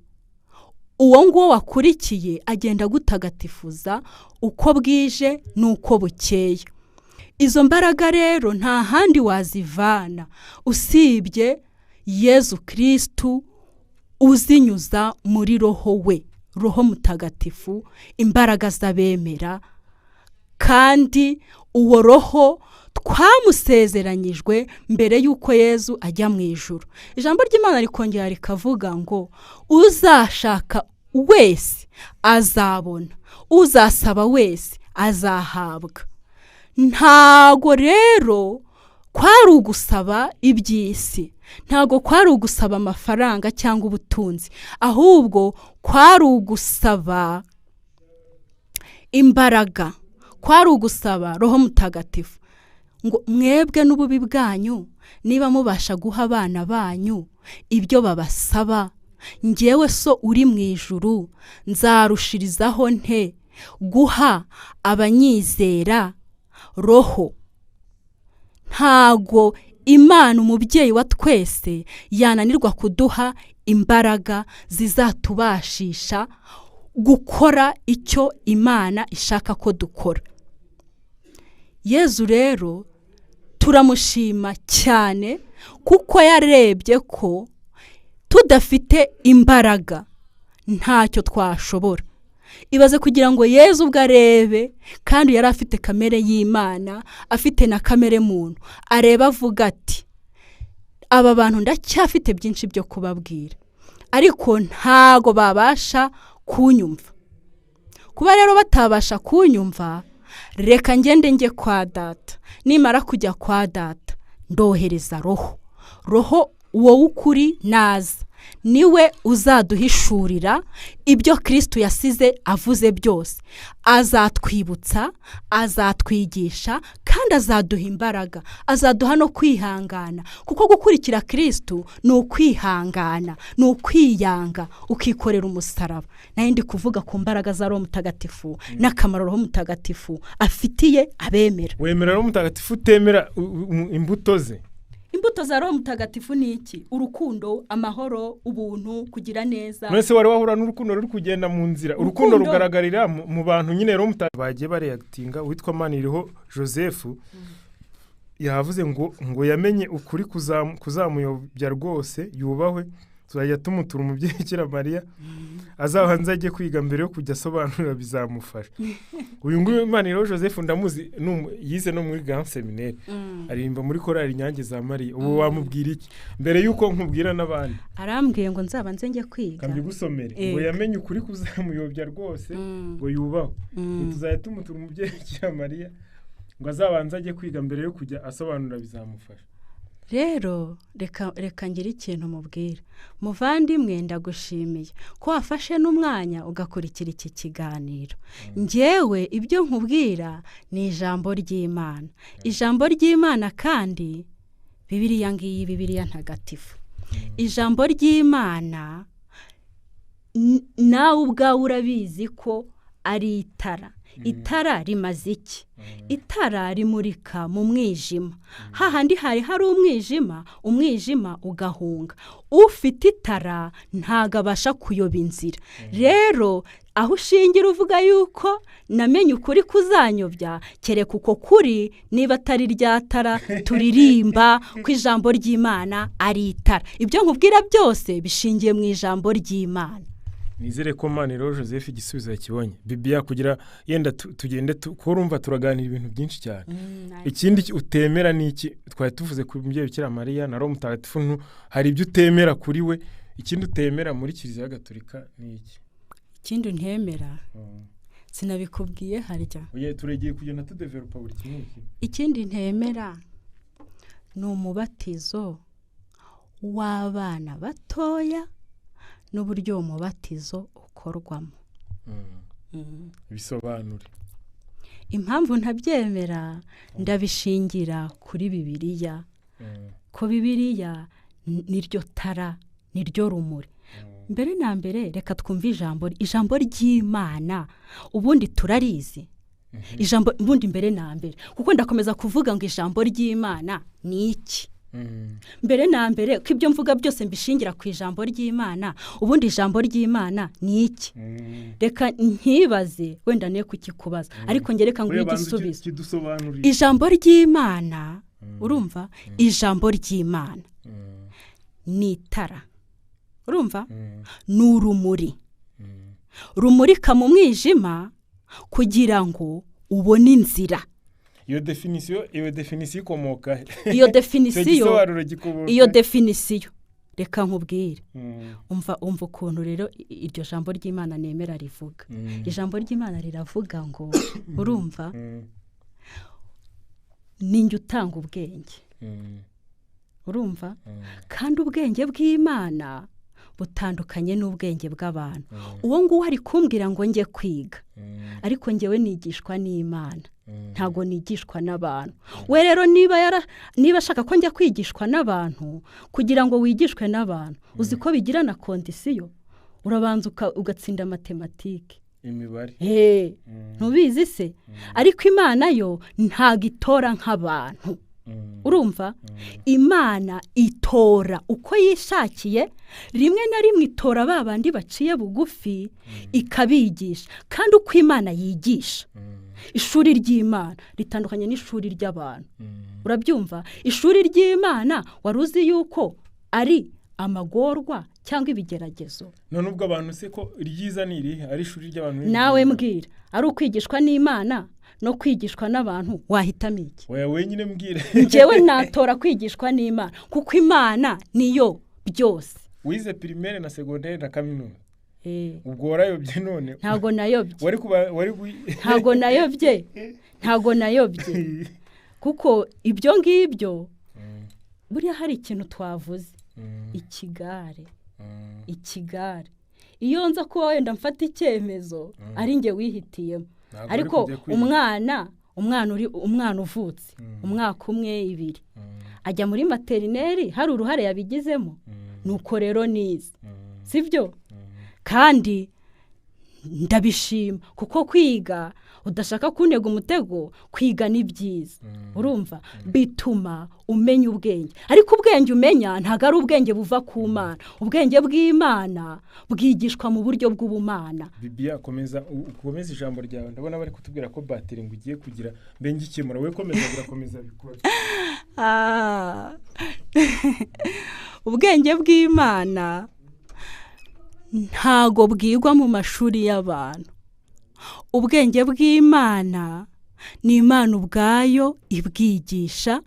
uwo nguwo wakurikiye agenda gutagatifuza uko bwije n'uko bukeye. Izo mbaraga rero nta handi wazivana usibye Yezu Kristo uzinyuza muri roho we, Roho Mutagatifu, imbaraga z'abemera. Kandi uwo roho twamusezeranyijwe mbere yuko Yezu ajya mu ijuru. Ijambo ry'Imana rikongera rikavuga ngo uzashaka wese azabona, uzasaba wese azahabwa. Ntago rero kwari ugusaba iby'isi, ntago kwari ugusaba amafaranga cyangwa ubutunzi, ahubwo kwari ugusaba imbaraga, kwari ugusaba Roho Mutagatifu ngo mwebwe n'ububi bwanyu niba mubasha guha abana banyu ibyo babasaba, njyewe so uri mu ijuru nzarushirizaho nte guha abanyizera roho. Ntago Imana umubyeyi wa twese yananirwa kuduha imbaraga zizatubashisha gukora icyo Imana ishaka ko dukora. Yezu rero turamushima cyane kuko yarebye ko tudafite imbaraga ntacyo twashobora. Ibaze kugira ngo Yezu ubwo arebe, kandi yari afite kamere y'Imana, afite na kamere muntu, areba avuga ati aba bantu ndacyafite byinshi byo kubabwira ariko ntago babasha kunyumva. Kuba rero batabasha kunyumva, reka ngende njye kwa data. Nimara kujya kwa data ndohereza roho wowe ukuri naza, niwe uzaduhishurira ibyo Kristo yasize avuze byose. Azatwibutsa, azatwigisha, kandi azaduha imbaraga, azaduha no kwihangana, kuko gukurikira Kristo ni ukwihangana, ni ukwiyanga, ukikorera umusaraba. Nayo ndi kuvuga ku mbaraga za Roho Mutagatifu n'akamaro Roho Mutagatifu afitiye abemera. Wemera Roho Mutagatifu utemera imbuto ze? Imbuto za Roho Mutagatifu ni iki? Urukundo, amahoro, ubuntu, kugira neza. Mwese wari wahura n'urukundo ruri kugenda mu nzira. Urukundo rugaragarira mu bantu nyine. Roho Mutagatifu bagiye bareactinga, witwa Maniriho Joseph yavuze ngo yamenye ukuri kuzamuyobya rwose, yubahwe, tuzajya tumutura umubyeyi Bikira Mariya, azabanza ajye kwiga mbere yo kujya asobanura bizamufasha. Uyu nguyu Maniriho Joseph ndamuzi, yize no muri Grand Seminaire, aririmba muri korali Inyange za Mariya. Ubu wamubwira iki mbere yuko nkubwira n'abandi? Arambwiye ngo nzabanze njye kwiga. Kandi gusomere ngo yamenye ukuri kuzamuyobya rwose, ngo yubahwe, tuzajya tumutura umubyeyi Bikira Mariya, ngo azabanza ajye kwiga mbere yo kujya asobanura bizamufasha. rero reka ngire ikintu mubwira muvandimwe ndagushimiye ko wafashe n'umwanya ugakurikira iki kiganiro njyewe ibyo nkubwira ni ijambo ry'Imana ijambo ry'Imana kandi Bibiliya ntagatifu ijambo ry'Imana nawe ubwawe urabizi ko ari itara rimaze iki itara rimurika mu mwijima hahandi hari umwijima ugahunga ufite itara ntago abasha kuyoba inzira rero aho ushingira uvuga yuko namenye ukuri kuzanyobya kereka uko kuri niba atari rya tara turirimba ko ijambo ry'Imana ari itara ibyo nkubwira byose bishingiye mu ijambo ry'Imana. Nizere ko Maniro Joseph igisubizo yakibonye Bibiane kugira yenda tugende kurumva turaganira ibintu byinshi cyane ikindi utemera niki twari tuvuze ku mbye Bikira Mariya na Roho Mutagatifu hari ibyo utemera kuri we ikindi utemera muri Kiliziya Gatolika niki ikindi ntemera sinabikubwiye harya oye turegiye kugenda tudevelopa buri kimwe ikindi ntemera ni umubatizo w'abana batoya n'uburyo umubatizo ukorwamo bisobanure impamvu ntabyemera ndabishingira kuri Bibiliya ko Bibiliya niryo tara niryo rumuri mbere na mbere reka twumve ijambo ry'Imana ubundi turarizi ijambo ubundi mbere na mbere kuko ndakomeza kuvuga ngo ijambo ry'Imana ni iki mbere na mbere ko ibyo mvuga byose mbishingira ku ijambo ry'Imana ubundi ijambo ry'Imana ni iki reka nkibaze wenda ne kukikubaza ariko ngereka ngo igisubizo ijambo ry'Imana urumva ijambo ry'Imana ni itara urumva ni urumuri rumurika mu mwijima kugira ngo ubone inzira iyo definisiyo ikomoka iyo definisiyo reka nkubwire umva ukuntu rero iryo jambo ry'Imana nemera rivuga ijambo ry'Imana riravuga ngo urumva ninjye utanga ubwenge urumva kandi ubwenge bw'Imana butandukanye n'ubwenge bw'abantu uwo nguwo ari kumbwira ngo njye kwiga ariko njyewe nigishwa n'Imana ntago nigishwa n'abantu we rero niba ashaka ko njya kwigishwa n'abantu kugira ngo wigishwe n'abantu uzi ko bigira na kondisiyo urabanza ugatsinda matematike imibare ntubizi se ariko Imana yo ntago itora nk'abantu urumva Imana itora uko yishakiye rimwe na rimwe itora babandi baciye bugufi ikabigisha kandi uko Imana yigisha ishuri ry'Imana ritandukanye n'ishuri ry'abantu urabyumva ishuri ry'Imana waruzi yuko ari amagorwa cyangwa ibigeragezo none ubwo abantu se ko ryiza niri ari ishuri ry'abantu nawe mbwira ari ukwigishwa n'Imana no kwigishwa n'abantu wahitamo iki oya wenyine mbwire njyewe natora kwigishwa n'Imana kuko Imana niyo byose wize primaire na secondaire na kaminuza ubwo warayobye none ntago nayobye ntago nayobye kuko ibyo ngibyo buriya hari ikintu twavuze ikigare iyo nza kuba wenda mfata icyemezo ari njye wihitiyemo ariko umwana uvutse umwaka umwe ibiri ajya muri materineri hari uruhare yabigizemo nuko rero nize sibyo kandi ndabishima kuko kwiga udashaka kuntega umutego kwiga ni byiza urumva bituma umenya ubwenge ariko ubwenge umenya ntago ari ubwenge buva ku Mana ubwenge bw'Imana bwigishwa mu buryo bw'ubumana Bibiane komeza ijambo ryawe ndabona bari kutubwira ko batiri ngo ugiye kugira mbenge ikemura we komeza bikora ubwenge bw'Imana ntago bwigwa mu mashuri y'abantu ubwenge bw'Imana ni Imana ubwayo ibwigisha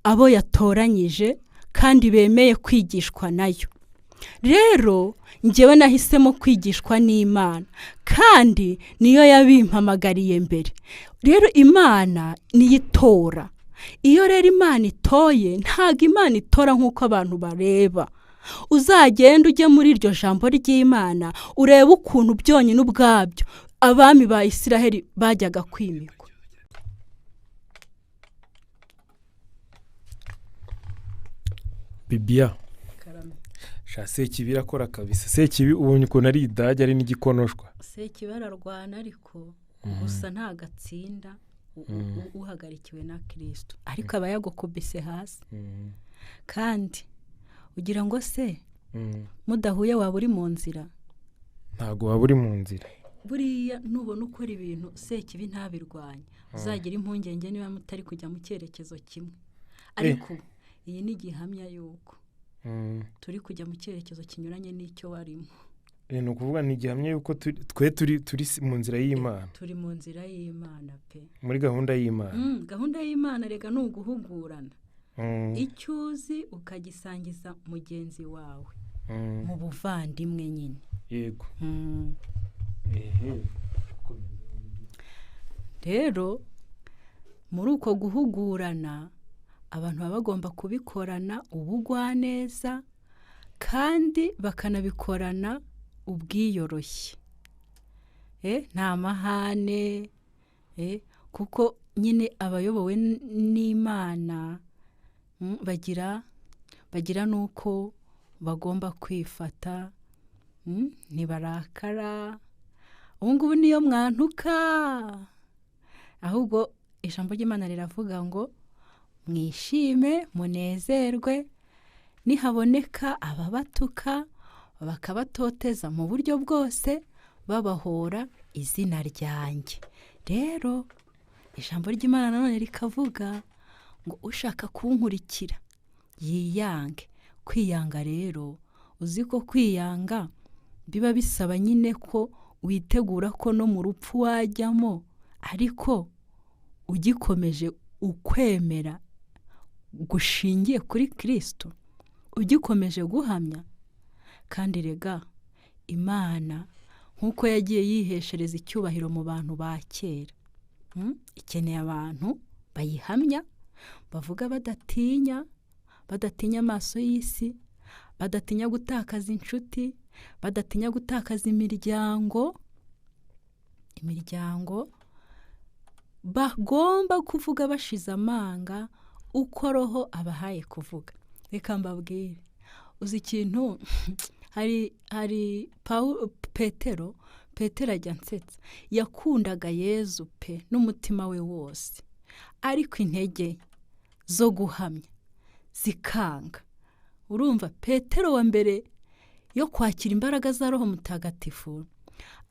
abo yatoranyije kandi bemeye kwigishwa nayo rero njyewe nahisemo kwigishwa n'Imana kandi niyo yabimpamagariye mbere rero Imana niyo itora iyo rero Imana itoye ntago Imana itora nk'uko abantu bareba. Uzagenda ujye muri iryo jambo ry'Imana urebe ukuntu byonyine ubwabyo abami ba Isiraheli bajyaga kwimikwa. Bibiane Sekibi irakora kabisa. Sekibi ubonye ukuntu ari idage ari n'igikonoshwa. Sekibi ararwana ariko gusa nta gatsinda uhagarikiwe na Kristo, ariko aba yagukubise hasi. Kandi ugira ngo se mudahuye waba uri mu nzira? Ntago waba uri mu nzira. Buriya nubona ukora ibintu Sekibi ntabirwanya, uzagira impungenge niba mutari kujya mu cyerekezo kimwe. Ariko iyi ni gihamya yuko turi kujya mu cyerekezo kinyuranye n'icyo warimo. Ni ukuvuga ni gihamya yuko turi mu nzira y'Imana. Turi mu nzira y'Imana pe. Muri gahunda y'Imana. Gahunda y'Imana rega ni uguhugurana. Icyo uzi ukagisangiza mugenzi wawe mu buvandimwe nyine. Yego. Rero muri uko guhugurana abantu baba bagomba kubikorana ubugwaneza kandi bakanabikorana ubwiyoroshye. Nta mahane, kuko nyine abayobowe n'Imana bagira nuko bagomba kwifata, ntibarakara. Ubu ngubu niyo mwantuka, ahubwo ijambo ry'Imana riravuga ngo mwishime munezerwe nihaboneka ababatuka bakabatoteza mu buryo bwose babahora izina ryanjye. Rero ijambo ry'Imana nanone rikavuga ngo ushaka kunkurikira yiyange. Kwiyanga rero uzi ko kwiyanga biba bisaba nyine ko witegura ko no mu rupfu wajyamo, ariko ugikomeje ukwemera gushingiye kuri Kristo, ugikomeje guhamya. Kandi rega Imana nk'uko yagiye yiheshereza icyubahiro mu bantu ba kera, ikeneye abantu bayihamya, bavuga badatinya amaso y'isi, badatinya gutakaza inshuti, badatinya gutakaza imiryango bagomba kuvuga bashize amanga uko roho abahaye kuvuga. Reka mbabwire, uzi ikintu hari Petero ajya nsetsa, yakundaga Yezu pe n'umutima we wose, ariko intege zo guhamya zikanga. Urumva Petero wa mbere yo kwakira imbaraga za Roho Mutagatifu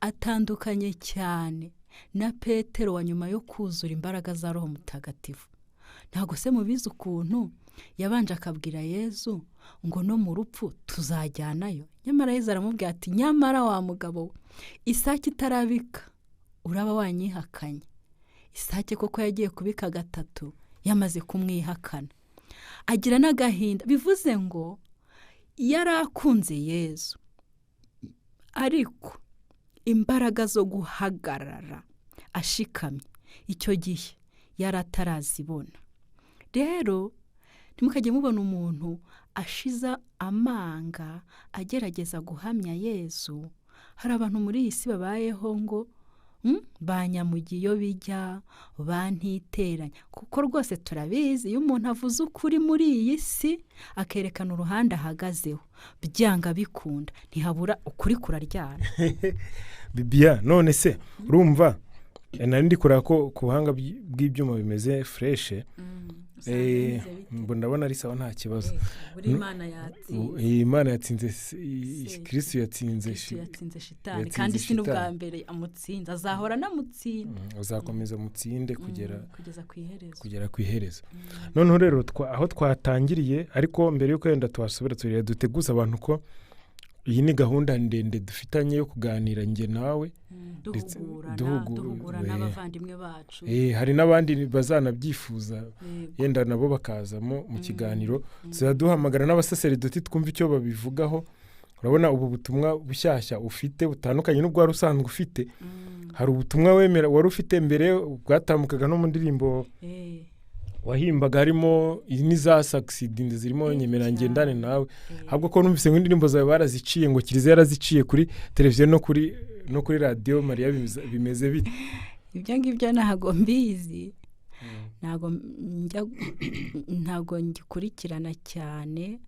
atandukanye cyane na Petero wa nyuma yo kuzura imbaraga za Roho Mutagatifu. Ntago se mubizi ukuntu yabanje akabwira Yezu ngo no mu rupfu tuzajyanayo. Nyamara Yezu aramubwira ati nyamara wa mugabo isake itarabika uraba wanyihakanye. Isake koko yagiye kubika gatatu yamaze kumwihakana, agira n'agahinda. Bivuze ngo yarakunze Yezu, ariko imbaraga zo guhagarara ashikamye icyo gihe yaratarazibona. Rero ntimukajye mubona umuntu ashiza amanga agerageza guhamya Yezu. Hari abantu muri iyi si babayeho ngo banyamugiyo bijya bantiteranya, kuko rwose turabizi iyo umuntu avuze ukuri muri iyi si akerekana uruhande ahagazeho, byanga bikunda ntihabura ukuri kuraryana. Bibiane none se urumva nari ndi kureba ko ku buhanga bw'ibyuma bimeze fureshe, ndabona ari sawa nta kibazo. Imana yatsinze Kristo, yatsinze shitani, kandi si n'ubwa mbere amutsinda, azahora namutsinda, uzakomeza mutsinde kugera ku iherezo. Noneho rero aho twatangiriye, ariko mbere yuko yenda twasubira duteguza abantu ko iyi ni gahunda ndende dufitanye yo kuganira njye nawe, duhugura n'abavandimwe bacu. Hari n'abandi bazanabyifuza yenda nabo bakazamo mu kiganiro. Tuzaduhamagara n'abasaseridoti twumva icyo babivugaho. Urabona ubu butumwa bushyashya ufite butandukanye n'ubwo wari usanzwe ufite. Hari ubutumwa wemera wari ufite mbere bwatambukaga no mu ndirimbo wahimbaga harimo n'iza succeed zirimo nyemera ngendane nawe ahubwo ko numvise ngo indirimbo zawe baraziciye ngo Kiliziya yaraziciye kuri televiziyo no kuri radio Maria bimeze bite ibyo ngibyo ntago mbizi ntago ngikurikirana cyane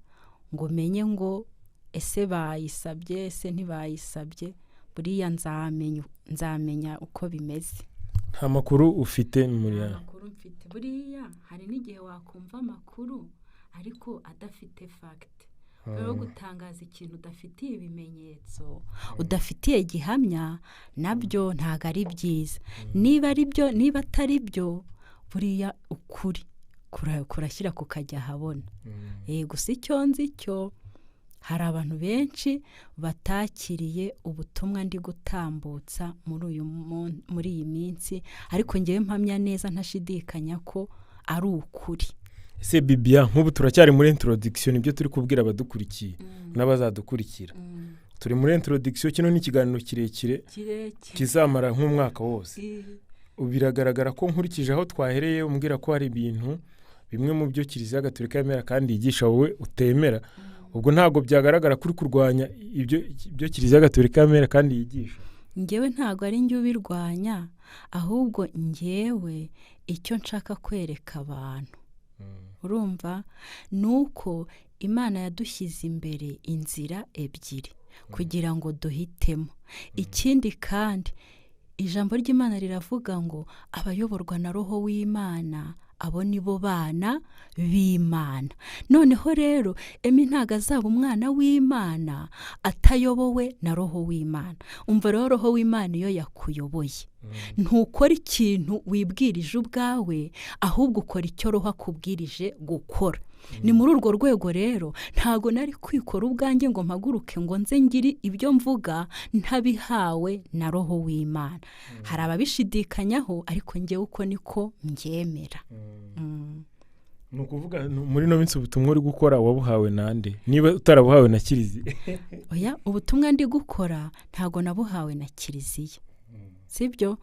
ngo menye ngo ese bayisabye ese ntibayisabye buriya nzamenya uko bimeze nta makuru ufite muri makuru mfite buriya hari n'igihe wakumva amakuru ariko adafite fact rero gutangaza ikintu udafitiye ibimenyetso udafitiye gihamya nabyo ntago ari byiza niba ari byo niba atari byo buriya ukuri kurashyira kukajya habona gusa icyo nzi cyo hari abantu benshi batakiriye ubutumwa ndi gutambutsa muri iyi minsi ariko ngewe mpamya neza ntashidikanya ko ari ukuri ese Bibiane nk'ubu turacyari muri introduction ibyo turi kubwira abadukurikiye n'abazadukurikira turi muri introduction kino n'ikiganiro kirekire kizamara nk'umwaka wose biragaragara ko nkurikije aho twahereye umbwira ko hari ibintu bimwe mu byo Kiliziya Gatolika yemera kandi yigisha wowe utemera ubwo ntago byagaragara kuri kurwanya ibyo Kiliziya Gatolika yemera kandi yigisha ngewe ntago ari njye ubirwanya ahubwo ngewe icyo nshaka kwereka abantu urumva nuko Imana yadushyize imbere inzira ebyiri kugira ngo duhitemo ikindi kandi ijambo ry'Imana riravuga ngo abayoborwa na roho w'Imana abo nibo bana b'Imana noneho rero Emmy ntago azaba umwana w'Imana atayobowe na roho w'Imana umva rero roho w'Imana iyo yakuyoboye ntukora ikintu wibwirije ubwawe ahubwo ukora icyo roho akubwirije gukora ni muri urwo rwego rero ntago nari kwikora ubwanjye ngo mpaguruke ngo nze ngiri ibyo mvuga ntabihawe na roho w'Imana hari ababishidikanyaho ariko ngewe uko niko mbyemera ni ukuvuga muri no minsi ubutumwa uri gukora wabuhawe nande niba utarabuhawe na Kiliziya oya ubutumwa ndi gukora ntago nabuhawe na Kiliziya sibyo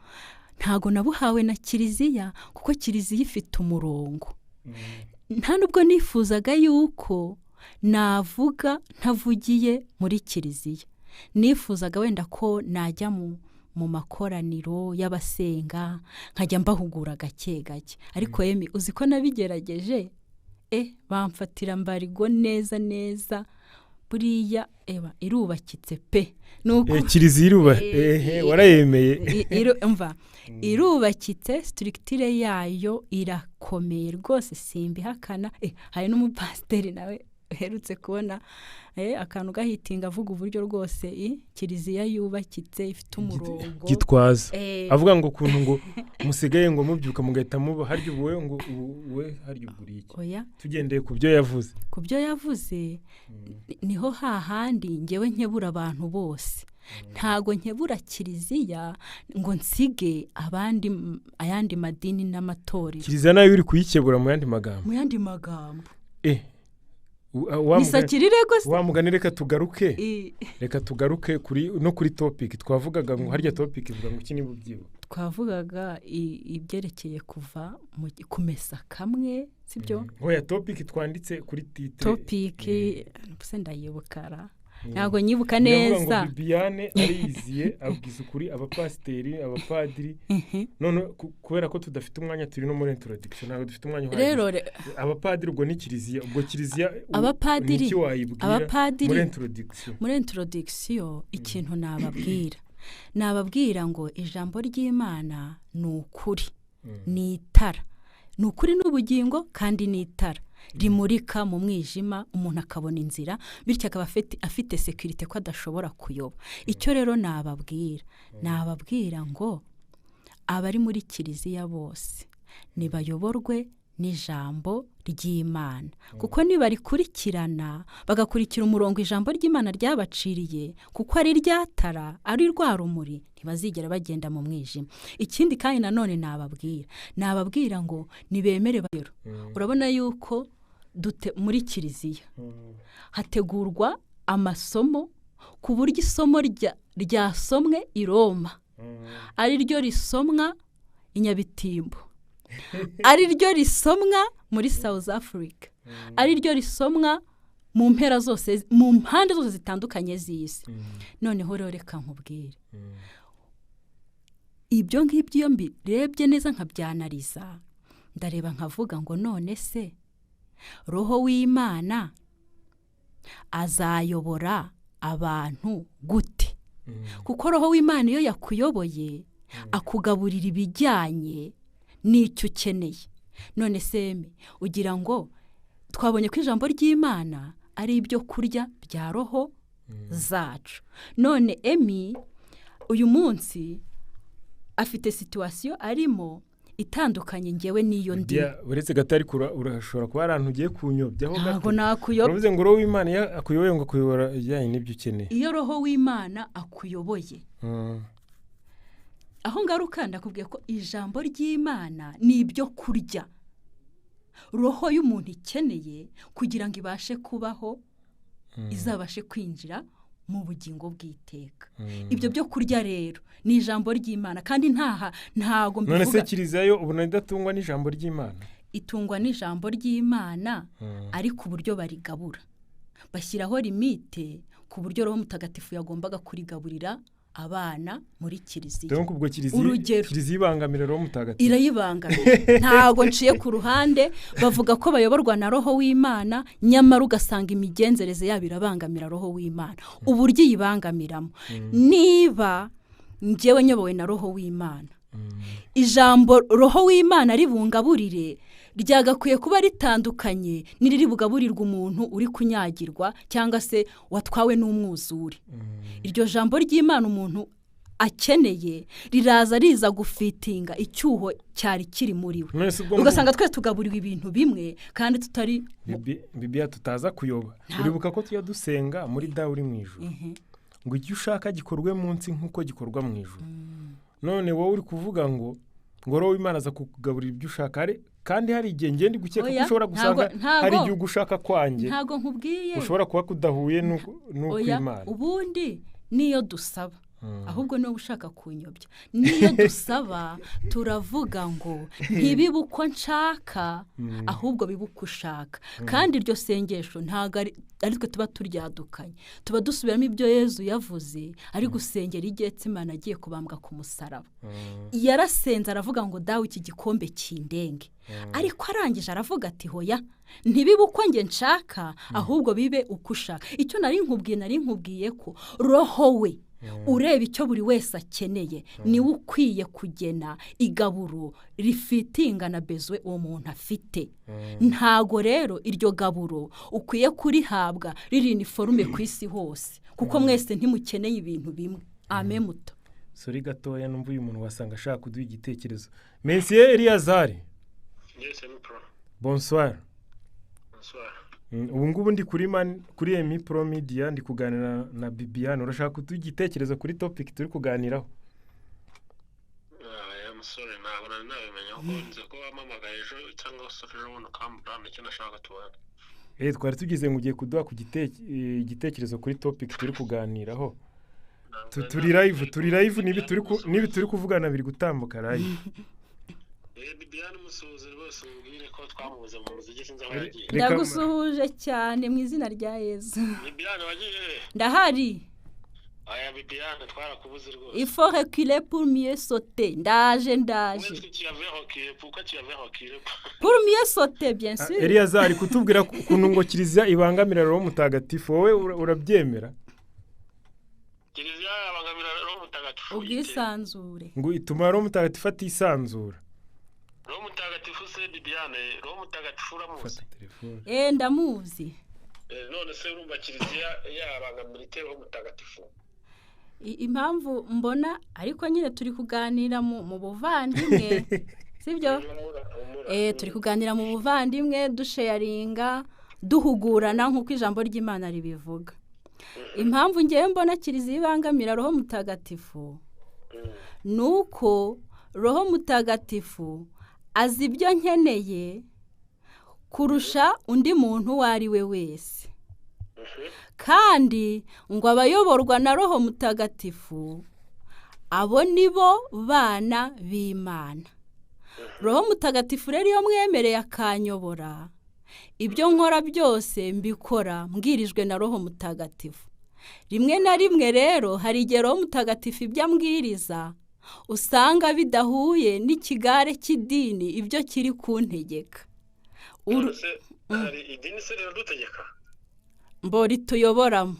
ntago nabuhawe na Kiliziya kuko Kiliziya ifite umurongo nta nubwo nifuzaga yuko navuga ntavugiye muri Kiliziya nifuzaga wenda ko najya mu makoraniro y'abasenga nkajya mbahugura gake gake ariko Emmy uzi ko nabigerageje bamfatira mbarigo neza buriya irubakitse pe nuko Kiliziya warayemeye umva irubakitse structure yayo irakomeye rwose simbihakana hari n'umupasiteri nawe uherutse kubona akantu gahitinga avuga uburyo rwose Kiliziya yubakitse ifite umurongo gitwaza avuga ngo kuntu ngo musigaye ngo mubyuka mugahita muba harya ubuwe ngo uwe harya uguriye tugendeye ku byo yavuze niho hahandi ngewe nkebura abantu bose ntago nkebura Kiliziya ngo nsige ayandi madini n'amatorero Kiliziya nayo uri kuyikebura mu yandi magambo wamugani reka tugaruke kuri topic twavugaga ngo harya topic ivuga ngo iki niba ubyibuka twavugaga ibyerekeye kuva kumesa kamwe sibyo oya topic twanditse kuri titre topic ndayibukara ntago nyibuka neza ngo Bibiane ariziye abwiza ukuri abapasiteri abapadiri none kubera ko tudafite umwanya turi no muri introduction ntago dufite umwanya rero abapadiri ubwo ni Kiliziya ubwo Kiliziya abapadiri muri introduction ikintu nababwira ngo ijambo ry'Imana ni ukuri ni itara ni ukuri n'ubugingo kandi ni itara rimurika mu mwijima umuntu akabona inzira bityo akaba afite security ko adashobora kuyoba icyo rero nababwira ngo abari muri Kiliziya bose nibayoborwe n'ijambo ry'Imana kuko nibarikurikirana bagakurikira umurongo ijambo ry'Imana ryabaciriye kuko ari ryatara ari rwa rumuri ntibazigera bagenda mu mwijima ikindi kandi nanone nababwira ngo nibemere rero urabona yuko muri Kiliziya hategurwa amasomo ku buryo isomo ryasomwe i Roma ari ryo risomwa i Nyabitimbo ari ryo risomwa muri South Africa, ari ryo risomwa mu mpera zose, mu mpande zose zitandukanye z'isi. Noneho rero reka nkubwire, ibyo ngibyo iyo mbirebye neza nkabyanariza, ndareba nkavuga ngo none se Roho w'Imana azayobora abantu gute? Kuko Roho w'Imana iyo yakuyoboye akugaburira ibijyanye n'icyo ukeneye. None se Emmy, ugira ngo twabonye ko ijambo ry'Imana ari ibyo kurya bya roho zacu. None Emmy uyu munsi afite situation arimo itandukanye ngewe niyo ndi. Uretse gatari urashobora kuba arantu ugiye kunyobyaho gato. Ntabwo nakuyobya. Uravuze ngo Roho w'Imana akuyoboye ngo akuyobora ijyanye n'ibyo ukeneye. Iyo Roho w'Imana akuyoboye, aho ngaruka ndakubwiye ko ijambo ry'Imana ni ibyo kurya roho y'umuntu ikeneye kugira ngo ibashe kubaho, izabashe kwinjira mu bugingo bw'iteka. Ibyo byo kurya rero ni ijambo ry'Imana, kandi ntago mbivuga. None se Kiliziya yo ubona idatungwa n'ijambo ry'Imana? Itungwa n'ijambo ry'Imana, ariko uburyo barigabura bashyiraho limite ku buryo Roho Mutagatifu yagombaga kurigaburira abana muri Kiliziya. Donc ubwo Kiliziya ibangamira Roho Mutagatifu. Irayibangamira. Ntago nciye ku ruhande, bavuga ko bayoborwa na Roho w'Imana, nyamara ugasanga imigenzereze yabo irabangamira Roho w'Imana. Uburyo yibangamiramo, niba njyewe nyobowe na Roho w'Imana, ijambo Roho w'Imana ribungaburire ryagakwiye kuba ritandukanye n'iriri bugaburirwa umuntu uri kunyagirwa cyangwa se watwawe n'umwuzure. Iryo jambo ry'Imana umuntu akeneye riraza riza gufitinga icyuho cyari kiri muri we. Ugasanga twese tugaburiwe ibintu bimwe kandi tutari Bibiya tutaza kuyoba. Uribuka ko tuya dusenga muri Dawe uri mu ijuru, ngo icyo ushaka gikorwe munsi nk'uko gikorwa mu ijuru. None wowe uri kuvuga ngo Roho w'Imana aza kukugaburira ibyo ushaka, kandi hari igihe ngende gukeka ko ushobora gusanga hari igihe ugushaka kwanjye. Ntago nkubwiye ushobora kuba kudahuye n'uko Imana. Ubundi niyo dusaba, ahubwo niyo ushaka kunyobya. Niyo dusaba turavuga ngo ntibibe uko nshaka, ahubwo bibe uko ushaka. Kandi iryo sengesho ntago ari twe tuba turyadukanye, tuba dusubiramo ibyo Yezu yavuze ari gusengera igihe Imana agiye kubambwa ku musaraba. Yarasenze aravuga ngo Dawe iki gikombe kindenge, ariko arangije aravuga ati hoya, ntibibe uko nge nshaka, ahubwo bibe uko ushaka. Icyo nari nkubwiye ko Roho we ureba icyo buri wese akeneye, niwe ukwiye kugena igaburo rifitinga na bezwe uwo muntu afite. Ntago rero iryo gaburo ukwiye kurihabwa riri uniforme ku isi hose, kuko mwese ntimukeneye ibintu bimwe. Amen muto. Sori gatoya numva uyu muntu wasanga ashaka kuduha igitekerezo. Monsieur Eliazar. Yes, Emmy. Bonsoir. Bonsoir. Ubu ngubu ndi kuri Emmy Pro Media ndi kuganira na Bibiane. Urashaka kuduha igitekerezo kuri topic turi kuganiraho? I'm sorry, ntabwo nabimenya ko nze ko wamamagaye ejo cyangwa se ejo buno kambura nicyo nashaka tubana. Twari tugize ngo ugiye kuduha ku igitekerezo kuri topic turi kuganiraho. Turi live nibi turi kuvugana biri gutambuka live. Bibiane musuhuze rwose mbwire ko twamubuze mu muziki sinzi aho yagiye. Ndagusuhuje cyane mu izina rya Yezu. Bibiane wagiye? Ndahari. Aya Bibiane twarakubuze rwose. Il faut reculer pour mieux sauter. Ndaje. Est-ce que tu avais reculé? Pourquoi tu avais reculé? Pour mieux sauter, bien sûr. Eliazar kutubwira kuntu ngo Kiliziya ibangamira Roho Mutagatifu, wowe urabyemera? Kiliziya abangamira Roho Mutagatifu. Ubwisanzure. Ngo ituma Roho Mutagatifu atisanzura. Roho Mutagatifu se Bibiane, Roho Mutagatifu uramuzi? Ndamuzi. None se urumva Kiliziya yabangamira Roho Mutagatifu? Impamvu mbona ariko nyine turi kuganira mu buvandimwe, sibyo? Turi kuganira mu buvandimwe, dusharinga, duhugurana nk'uko ijambo ry'Imana ribivuga. Impamvu ngiye mbona Kiliziya ibangamira Roho Mutagatifu nuko Roho Mutagatifu azi ibyo nkeneye kurusha undi muntu uwo ari we wese, kandi ngo abayoborwa na Roho Mutagatifu abo nibo bana b'Imana. roho mutagatifu rero iyo mwemereye akanyobora ibyo nkora byose mbikora mbwirijwe na roho mutagatifu. Rimwe na rimwe rero hari igihe roho mutagatifu ibyo ambwiriza usanga bidahuye n'ikigare cy'idini ibyo kiri kuntegeka. hari idini se rero dutegeka mbori tuyoboramo.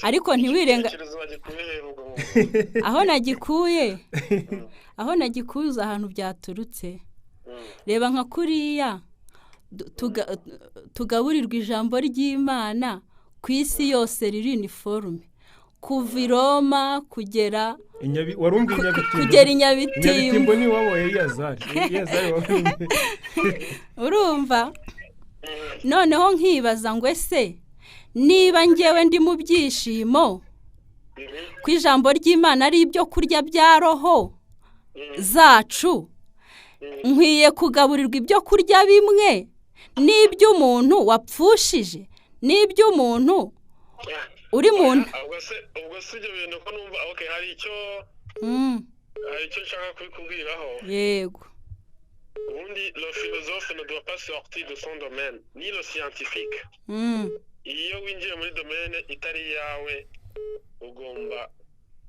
ariko ntiwirenga aho nagikuye uza ahantu byaturutse. Reba nka kuriya tugaburirwa ijambo ry'Imana ku isi yose riri uniforme kuva i Roma kugera Inyabitimbo ni waboye yazari urumva. Noneho nkibaza ngo ese niba ngewe ndi mu byishimo ku ijambo ry'Imana ari ibyo kurya bya roho zacu, nkwiye kugaburirwa ibyo kurya bimwe n'iby'umuntu wapfushije n'iby'umuntu uri muntu. ubwo si ibyo bintu ko numva hari icyo nshaka kubikubwiraho. Yego. Ubundi le philosophe ne doit pas sortir de son domaine ni le scientifique. Iyo winjiye muri domaine itari yawe ugomba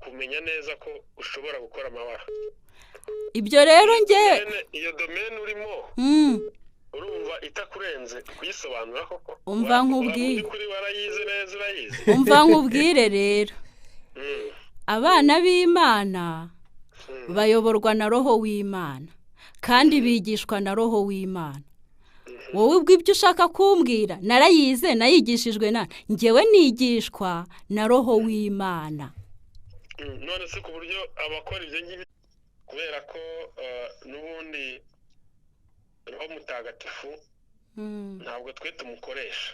kumenya neza ko ushobora gukora amabara. Ibyo rero iyo domaine urimo urumva itakurenze kuyisobanura koko. Umva nkubwire kuri warayize neza urayize. Umva nkubwire rero abana b'Imana bayoborwa na roho w'Imana kandi bigishwa na roho w'Imana. Wowe ubw'ibyo ushaka kumbwira narayize nayigishijwe ngewe nigishwa na roho w'Imana. None se ku buryo abakora ibyo ngibi kubera ko n'ubundi roho mutagatifu ntabwo twe tumukoresha.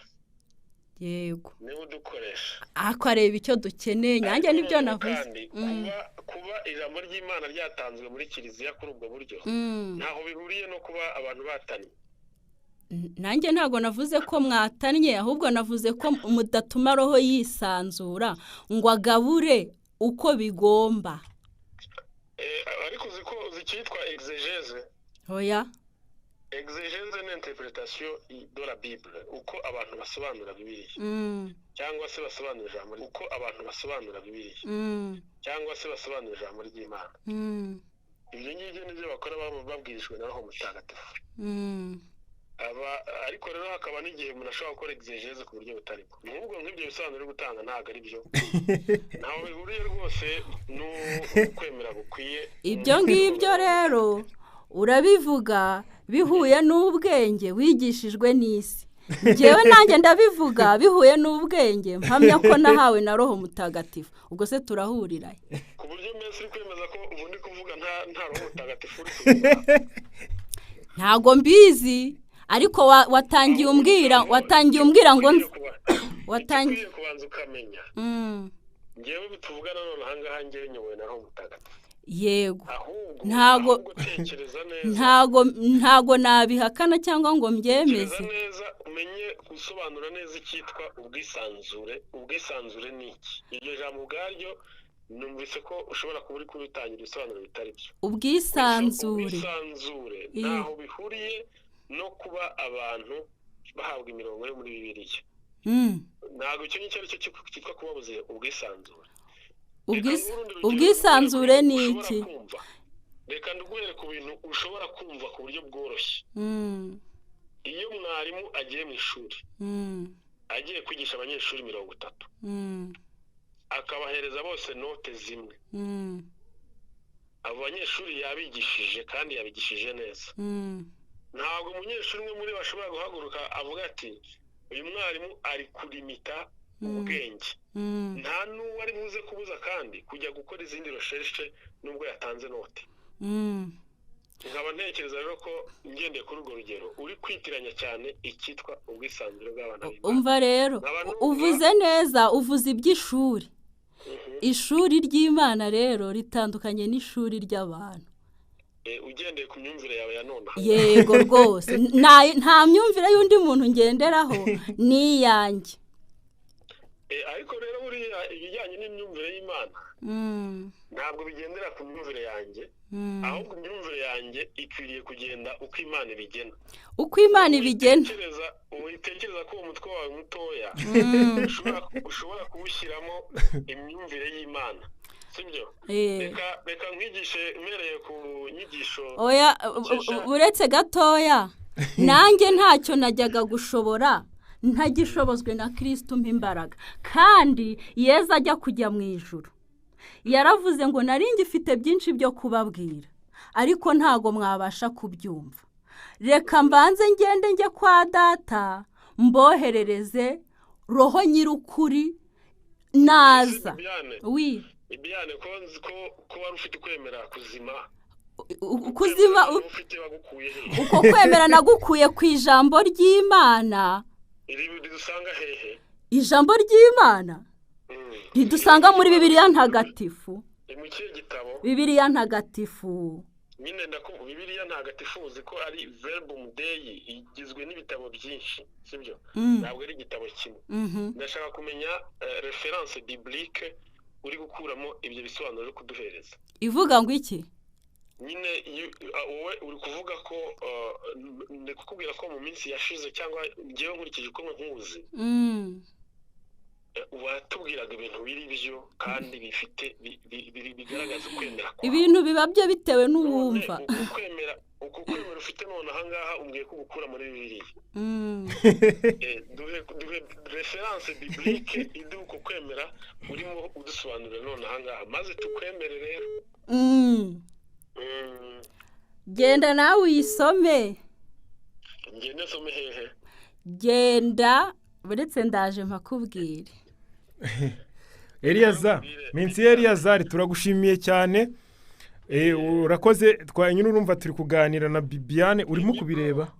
Yego. Niwe udukoresha. Akareba icyo dukeneye nyange nibyo navuze. Kuba ijambo ry'Imana ryatanzwe muri Kiliziya kuri ubwo buryo ntaho bihuriye no kuba abantu batanye. Nanjye ntago navuze ko mwatanye ahubwo navuze ko mudatuma roho yisanzura ngo agabure uko bigomba. Ariko zikitwa exégèse. Oya. Exégèse ni interprétation de la Bible uko abantu basobanura Bibiliya cyangwa se basobanura ijambo uko abantu basobanura Bibiliya cyangwa se basobanura ijambo ry'Imana. Ibyo ngibyo nibyo bakora babwirijwe na roho mutagatifu. Ariko rero hakaba n'igihe umuntu ashobora gukora exégèse ku buryo butarimo. N'ubwo nk'ibyo bisobanuro gutanga ntabwo ari byo. Ntaho bihuriye rwose n'ukwemera gukwiye. Ibyo ngibyo rero urabivuga bihuye n'ubwenge wigishijwe n'isi. Ngewe nanjye ndabivuga bihuye n'ubwenge mpamya ko nahawe na roho mutagatifu. Ubwo se turahurira ku buryo mbese uri kwemeza ko ubundi kuvuga nta roho mutagatifu uri kuvuga. Ntago mbizi ariko watangiye umbwira ngo watangiye kubanza ukamenya. Ngewe bituvugana none ahangaha ngewe nyoboye na roho mutagatifu. Yego. Ntago nabihakana cyangwa ngo mbyemeze. Neza umenye gusobanura neza icyitwa ubwisanzure ni iki. Iryo jambo ubwaryo numvise ko ushobora kuba uri kubitangira ibisobanuro bitari byo. Ubwisanzure ntaho bihuriye no kuba abantu bahabwa imirongo yo muri Bibiliya. Ntago icyo ngicyo ari cyo cyitwa kubabuze ubwisanzure. Ubwisanzure ni iki? Reka nduguhere ku bintu ushobora kumva ku buryo bworoshye. Iyo mwarimu agiye mu ishuri agiye kwigisha abanyeshuri 30 akabahereza bose note zimwe, abo banyeshuri yabigishije kandi yabigishije neza. Ntabwo umunyeshuri umwe muri bashobora guhaguruka avuga ati uyu mwarimu ari kurimita ubwenge. Nta n'uwo ari buze kubuza kandi kujya gukora izindi recherche nubwo yatanze note. Nkaba ntekereza rero ko ngendeye kuri urwo rugero uri kwitiranya cyane icyitwa ubwisanzure bw'abana b'Imana. Umva rero uvuze neza, uvuze iby'ishuri. Ishuri ry'Imana rero ritandukanye n'ishuri ry'abantu. Ugendeye ku myumvire yawe ya none. Yego rwose. Nta myumvire y'undi muntu ngenderaho ni yanjye. Ariko rero buriya ibijyanye n'imyumvire y'Imana ntabwo bigendera ku myumvire yanjye ahubwo imyumvire yanjye ikwiriye kugenda uko Imana ibigena. uko Imana ibigena. Witekereza ko umutwe wawe mutoya ushobora kuwushyiramo imyumvire y'Imana, sibyo? Reka nkwigishe mpereye ku nyigisho. Oya, uretse gatoya, nanjye ntacyo najyaga gushobora, ntagishobozwe na Kristo umpa imbaraga, kandi Yesu ajya kujya mu ijuru yaravuze ngo nari ngifite byinshi byo kubabwira, ariko ntago mwabasha kubyumva. Reka mbanze ngende njye kwa data mboherereze roho nyir'ukuri naza. Bibiane, ko wari ufite kwemera kuzima. Uko kwemera nagukuye ku ijambo ry'Imana. Ridusanga hehe? Ijambo ry'Imana ridusanga muri Bibiliya ntagatifu. Mu kihe gitabo? Bibiliya ntagatifu. Nyine Bibiliya ntagatifu uzi ko ari verbum dei, igizwe n'ibitabo byinshi, sibyo? Ntabwo ari igitabo kimwe. Ndashaka kumenya reference biblique uri gukuramo ibyo bisobanuro byo kuduhereza. Ivuga ngo iki? Nyine wowe uri kuvuga ko ndi kukubwira ko mu minsi yashize cyangwa ngewe nkurikije uko nkuzi, watubwiraga ibintu biri byo kandi bifite bigaragaza ukwemera kwawe. Ibintu biba byo bitewe n'uwumva. Uko kwemera ufite none ahangaha umbwiye ko gukura muri Bibiliya. Duhe reference biblique iduha uko kwemera urimo udusobanurira none ahangaha, maze tukwemere rero. Genda nawe uyisome. Ngende some hehe? Genda uretse ndaje mpakubwire. minsi Eliyazari turagushimiye cyane. Urakoze, twanyine urumva turi kuganira na Bibiane, urimo kubireba.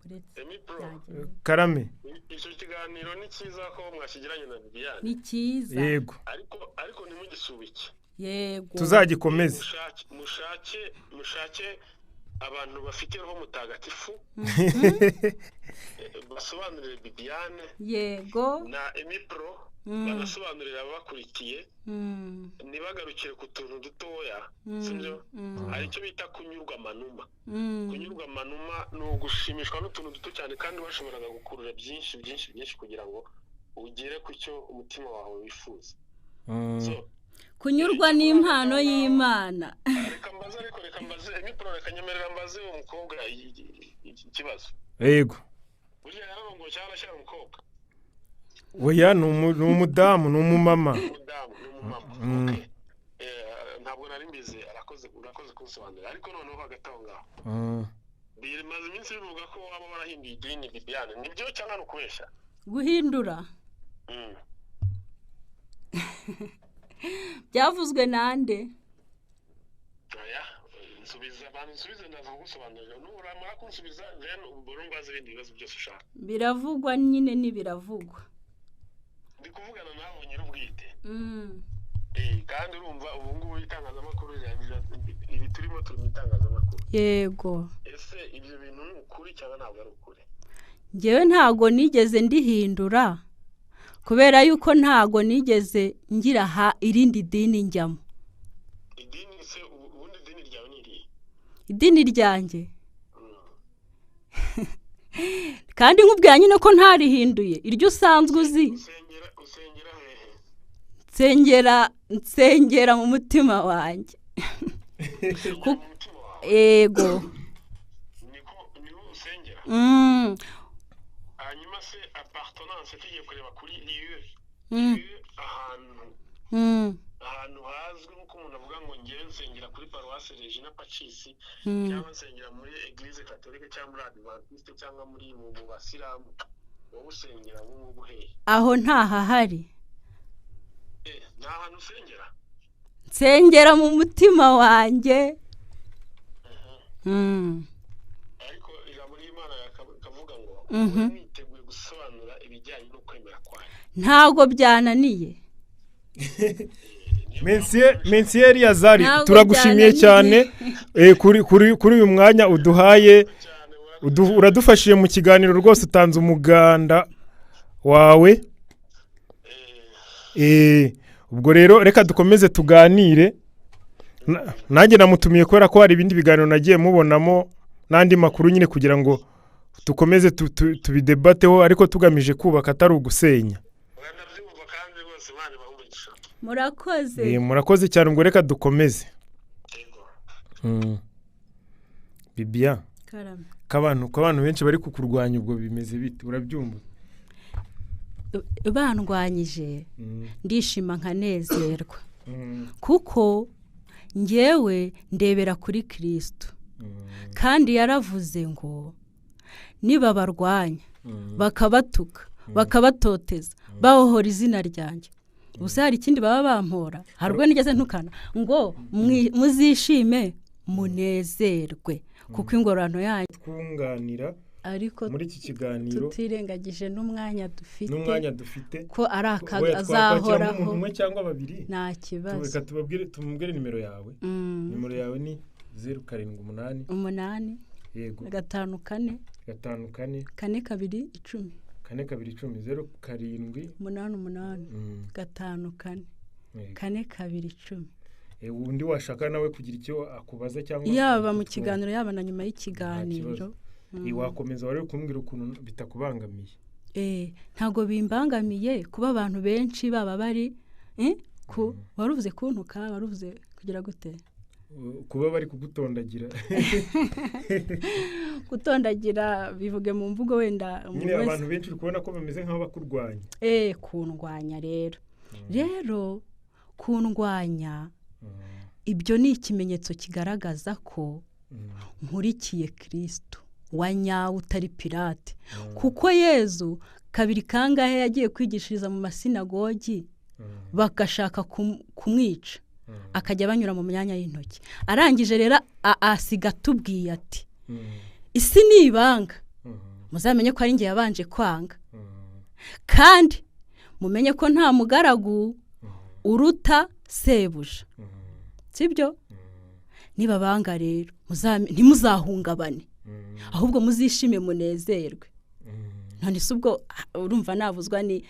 Karame. Icyo kiganiro ni cyiza ko mwashigiranye na Bibiane. Ni cyiza. Yego. Ariko ntimugisubike. Yego. Tuzagikomeze. Mushake abantu bafite roho mutagatifu. Basobanurire Bibiane. Yego. Na Emmy Pro. Banasobanurira abakurikiye. Nibagarukire ku tuntu dutoya, sibyo? Hari icyo bita kunyurwa amanuma. Kunyurwa amanuma ni ugushimishwa n'utuntu duto cyane, kandi bashoboraga gukurura byinshi kugira ngo ugere ku cyo umutima wawe wifuza. Kunyurwa n'impano y'Imana. Reka mbaze Emmy Pro, reka nyemerera mbaze umukobwa ikibazo. Yego. Buriya yarongo cyangwa ashyira umukobwa? Oya, ni umudamu, ni umumama. Ntabwo nari mbizi, urakoze kunsobanurira, ariko noneho hagati aho ngaho bimaze iminsi bivuga ko waba warahinduye idini Bibiane, nibyo cyangwa ni ukubeshya? Guhindura byavuzwe nande? Nsubize ndaza kugusobanurira, nuramara kunsubiza then urumbaza ibindi bibazo byose ushaka. Biravugwa nyine, nibiravugwa. Ndi kuvugana nawe nyir'ubwite. Kandi urumva ubu ngubu itangazamakuru ibi turi mu itangazamakuru. Yego. Ese ibyo bintu ni ukuri cyangwa ntabwo ari ukuri? Njyewe ntago nigeze ndihindura, kubera yuko ntago nigeze ngira irindi dini njyamo. Idini se ubundi dini ryawe ni irihe? Idini ryanjye kandi nkubwira nyine ko ntarihinduye, iryo usanzwe uzi. Usengera hehe? Nsengera mu mutima wanjye. Yego. Niho usengera? Hanyuma se appartenance tugiye kureba kuri lieu ahantu hazwi nk'uko umuntu avuga ngo ngewe nsengera kuri paruwasi Regina Pacis, cyangwa nsengera muri Eglise Gatolika cyangwa muri Adventiste cyangwa muri mu Basilamu, wowe usengera nk'ubu hehe? Aho ntahahari. Nta hantu usengera? Nsengera mu mutima wanjye. Ariko ijambo ry'Imana kavuga ngo mwiteguye gusobanura ibijyanye no kwemera kwayo. Ntago byananiye. Minsi Eliyazari turagushimiye cyane kuri uyu mwanya uduhaye, uradufashije mu kiganiro rwose, utanze umuganda wawe. Ubwo rero reka dukomeze tuganire. nanjye namutumiye kubera ko hari ibindi biganiro nagiye mubonamo n'andi makuru nyine kugira ngo dukomeze tubidebateho ariko tugamije kubaka atari ugusenya. Murakoze cyane ngo reka dukomeze. Bibiane abantu benshi bari kukurwanya ubwo bimeze bite urabyumva? Bandwanyije ndishima nkanezerwa kuko ngewe ndebera kuri Kristo kandi yaravuze ngo niba barwanya bakabatuka bakabatoteza bahohora izina ryanjye gusa hari ikindi baba bampora harwe nigeze ntukana ngo muzishime munezerwe kuko ingorano yanyu twunganira ariko muri iki kiganiro tutirengagije n'umwanya dufite ko ari azahoraho umwe cyangwa babiri nta kibazo. Reka tumubwire nimero yawe. Nimero yawe ni 078 yego 54 4210 078 5210 undi washaka nawe kugira icyo akubaza cyangwa yaba mu kiganiro yaba na nyuma y'ikiganiro wakomeza wari kumbwira ukuntu bitakubangamiye. Ntago bimbangamiye kuba abantu benshi baba bari waruvuze kuntuka waruvuze kugira gute kuba bari kugutondagira gutondagira bivuge mu mvugo wenda nyine abantu benshi kubona ko bameze nk'aho bakurwanya kundwanya rero kundwanya ibyo ni ikimenyetso kigaragaza ko nkurikiye Kristo wanyawe utari pirate kuko Yezu kabiri kangahe yagiye kwigishiriza mu masinagogi bagashaka kumwica akajya banyura mu myanya y'intoki arangije rero asiga tubwiye ati isi ni ibanga muzamenye ko ari ngiye yabanje kwanga kandi mumenye ko nta mugaragu uruta sebuja sibyo niba banga rero ntimuzahungabane ahubwo muzishime munezerwe none subwo urumva navuzwa ni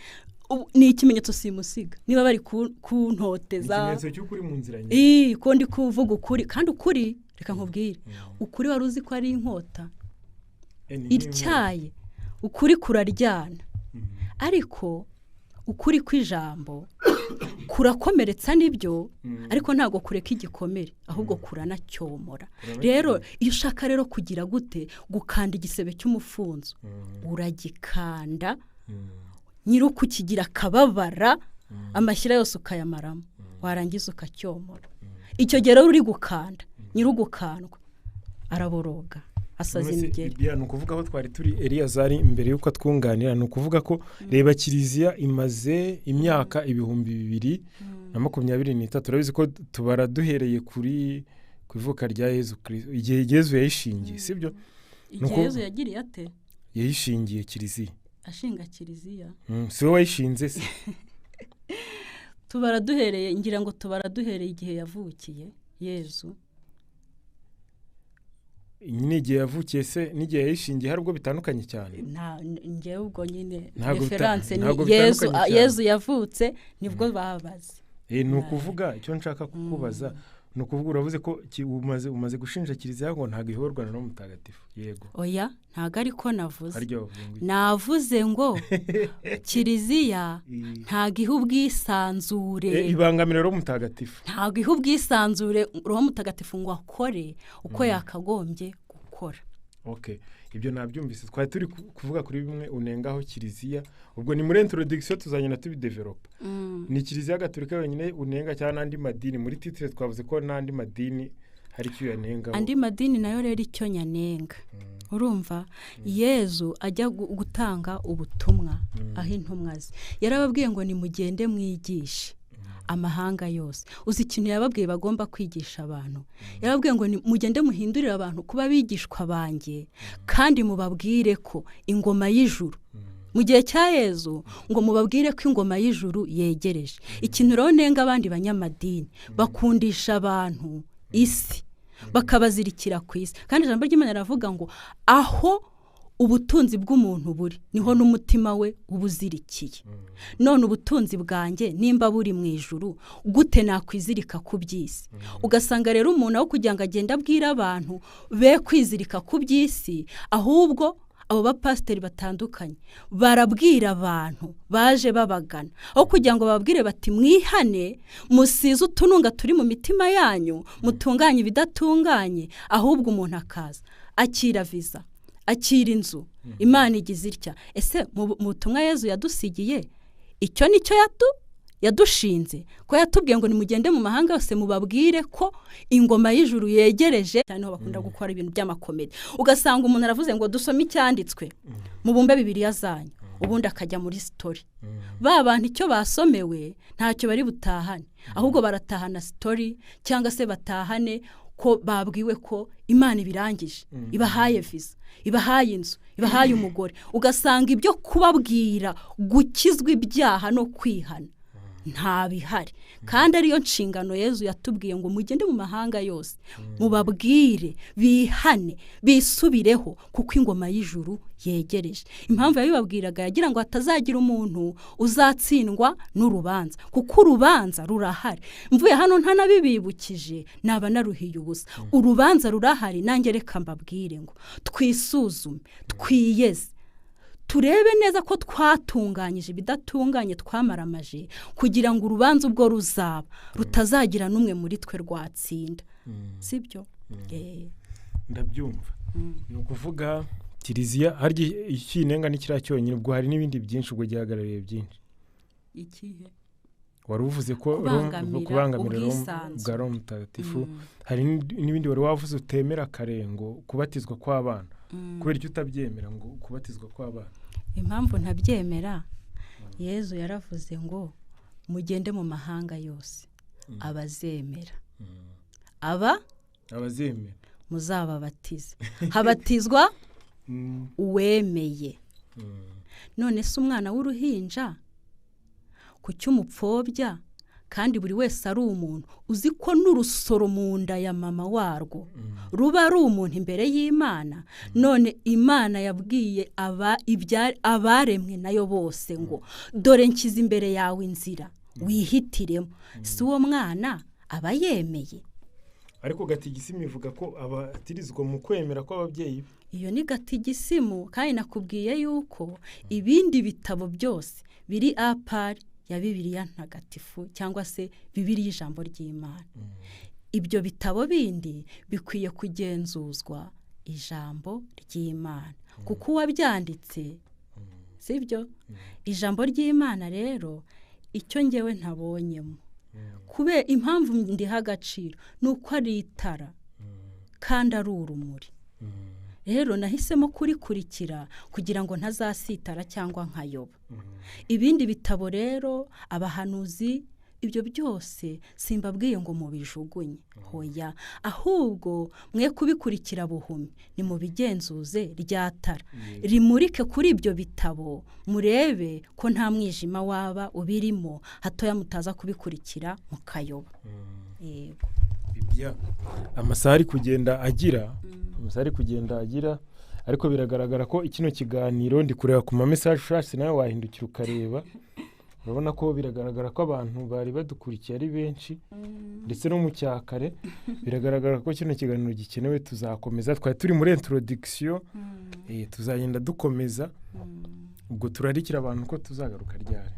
ikimenyetso simusiga niba bari kuntoteza ikimenyetso cy'ukuri mu nzira nyine ko ndi kuvuga ukuri kandi ukuri reka nkubwire ukuri wari uzi ko ari inkota ityaye ukuri kuraryana ariko ukuri kw'ijambo kurakomeretsa nibyo ariko ntago kureka igikomere ahubwo kuranacyomora rero iyo ushaka rero kugira gute gukanda igisebe cy'umufunzo uragikanda nyirukukigira kababara amashyira yose ukayamaramo warangiza ukacyomora icyo gihe rero uri gukanda nyirugukandwa araboroga asaze imigeri. Bibiane ukuvuga aho twari turi Eliyazari imbere yuko twunganira no kuvuga ko reba Kiliziya imaze imyaka 2023 turabizi ko tubara duhereye kuri kuvuka rya Yezu Kristo igihe Yezu yayishingiye sibyo igihe Yezu yagiriye ate yayishingiye Kiliziya ashinga Kiliziya si wowe wayishinze se tubara duhereye ngira ngo tubara duhereye igihe yavukiye Yezu nyine igihe yavukiye se n'igihe yayishingiye hari ubwo bitandukanye cyane ngewe ubwo nyine reference ni Yezu yavutse nibwo babaze ni ukuvuga icyo nshaka kukubaza ni ukuvuga uravuze ko umaze gushinja Kiliziya ngo ntabwo iyoborwa na mutagatifu yego oya ntabwo ariko navuze ngo Kiliziya ntabwo iha ubwisanzure ibangamira roho mutagatifu ntabwo iha ubwisanzure roho mutagatifu ngo akore uko yakagombye gukora. Ibyo nabyumvise twari turi kuvuga kuri bimwe unengaho Kiliziya ubwo ni muri introduction tuzanye na tubidevelopa ni Kiliziya Gatolika yonyine unenga cyane n'andi madini muri titre twavuze ko n'andi madini hari cyo yanenga andi madini nayo rero icyo nyanenga urumva Yezu ajya gutanga ubutumwa aho intumwa ze yarababwiye ngo ni mugende mwigishe amahanga yose uzi ikintu yababwiye bagomba kwigisha abantu yarababwiye ngo mugende muhindurira abantu kuba bigishwa banjye kandi mubabwire ko ingoma y'ijuru mu gihe cya Yezu ngo mubabwire ko ingoma y'ijuru yegereje. Ikintu rero nenga abandi banyamadini bakundisha abantu isi bakabazirikira ku isi kandi ijambo ry'Imana riravuga ngo aho ubutunzi bw'umuntu buri niho n'umutima we ubuzirikiye. None ubutunzi bwanjye nimba buri mu ijuru gute nakwizirika ku by'isi? Ugasanga rero umuntu aho kugira ngo agende abwira abantu be kwizirika ku by'isi, ahubwo abo bapasiteri batandukanye barabwira abantu baje babagana, aho kugira ngo bababwire bati mwihane musize utununga turi mu mitima yanyu, mutunganye ibidatunganye, ahubwo umuntu akaza akira viza, akira inzu, Imana igize itya. Ese mu butumwa Yezu yadusigiye icyo nicyo yadushinze ko yatubwiye ngo nimugende mu mahanga yose mubabwire ko ingoma y'ijuru yegereje. Cyane ho bakunda gukora ibintu by'amakomedi, ugasanga umuntu aravuze ngo dusome icyanditswe mu bumbe Bibiliya zanyu, ubundi akajya muri story. Ba bantu icyo basomewe ntacyo bari butahane, ahubwo baratahana story cyangwa se batahane ko babwiwe ko Imana ibirangije, ibahaye viza, ibahaye inzu, ibahaye umugore. Ugasanga ibyo kubabwira gukizwa ibyaha no kwihana nta bihari, kandi ariyo nshingano Yezu yatubwiye ngo mugende mu mahanga yose mubabwire bihane bisubireho kuko ingoma y'ijuru yegereje. Impamvu yabibabwiraga yagira ngo hatazagira umuntu uzatsindwa n'urubanza, kuko urubanza rurahari. Mvuye hano ntanabibibukije naba naruhiye ubusa. Urubanza rurahari, nanjye reka mbabwire ngo twisuzume, twiyeze, turebe neza ko twatunganyije ibidatunganye twamaramaje, kugira ngo urubanza ubwo ruzaba rutazagira n'umwe muri twe rwatsinda. Sibyo? Ndabyumva. Ni ukuvuga Kiliziya hari ikinenga n'ikira cyonyine, ubwo hari n'ibindi byinshi ubwo gihagarariye byinshi. Ikihe? Wari uvuze ko kubangamira bwa Roho Mutagatifu, hari n'ibindi wari wavuze utemera karengo kubatizwa kw'abana. Kubera icyo utabyemera ngo kubatizwa kw'abana? Impamvu ntabyemera, Yezu yaravuze ngo mugende mu mahanga yose, abazemera abazemera muzababatize. Habatizwa uwemeye. None se umwana w'uruhinja kuki umupfobya kandi buri wese ari umuntu? Uzi ko n'urusoro mu nda ya mama warwo ruba ari umuntu imbere y'Imana. None Imana yabwiye abaremwe nayo bose ngo dore nshyize imbere yawe inzira wihitiremo. Si uwo mwana aba yemeye? Ariko gatigisimu ivuga ko abatirizwa mu kwemera kw'ababyeyi. Iyo ni gatigisimu, kandi nakubwiye yuko ibindi bitabo byose biri apari ya Bibiliya ntagatifu cyangwa se Bibiliya ijambo ry'Imana. Ibyo bitabo bindi bikwiye kugenzuzwa ijambo ry'Imana, kuko uwabyanditse sibyo ijambo ry'Imana. Rero icyo ngewe ntabonyemo, kube impamvu ndiha agaciro nuko ari itara kandi ari urumuri. Rero nahisemo kurikurikira kugira ngo ntazasitara cyangwa nkayoba. Ibindi bitabo rero abahanuzi ibyo byose simbabwiye ngo mubijugunye, hoya, ahubwo mwe kubikurikira buhumyi, ni mu bigenzuze ryatara rimurike kuri ibyo bitabo, murebe ko nta mwijima waba ubirimo, hatoya mutaza kubikurikira mukayoba. Yego. Amasaha ari kugenda agira, ariko biragaragara ko ikino kiganiro ndi kureba ku ma message flash, nawe wahindukira ukareba. Urabona ko biragaragara ko abantu bari badukurikiye ari benshi, ndetse no mu cyakare. Biragaragara ko kino kiganiro gikenewe. Tuzakomeza, twari turi muri introduction, tuzagenda dukomeza. Ubwo turarikira abantu ko tuzagaruka ryari.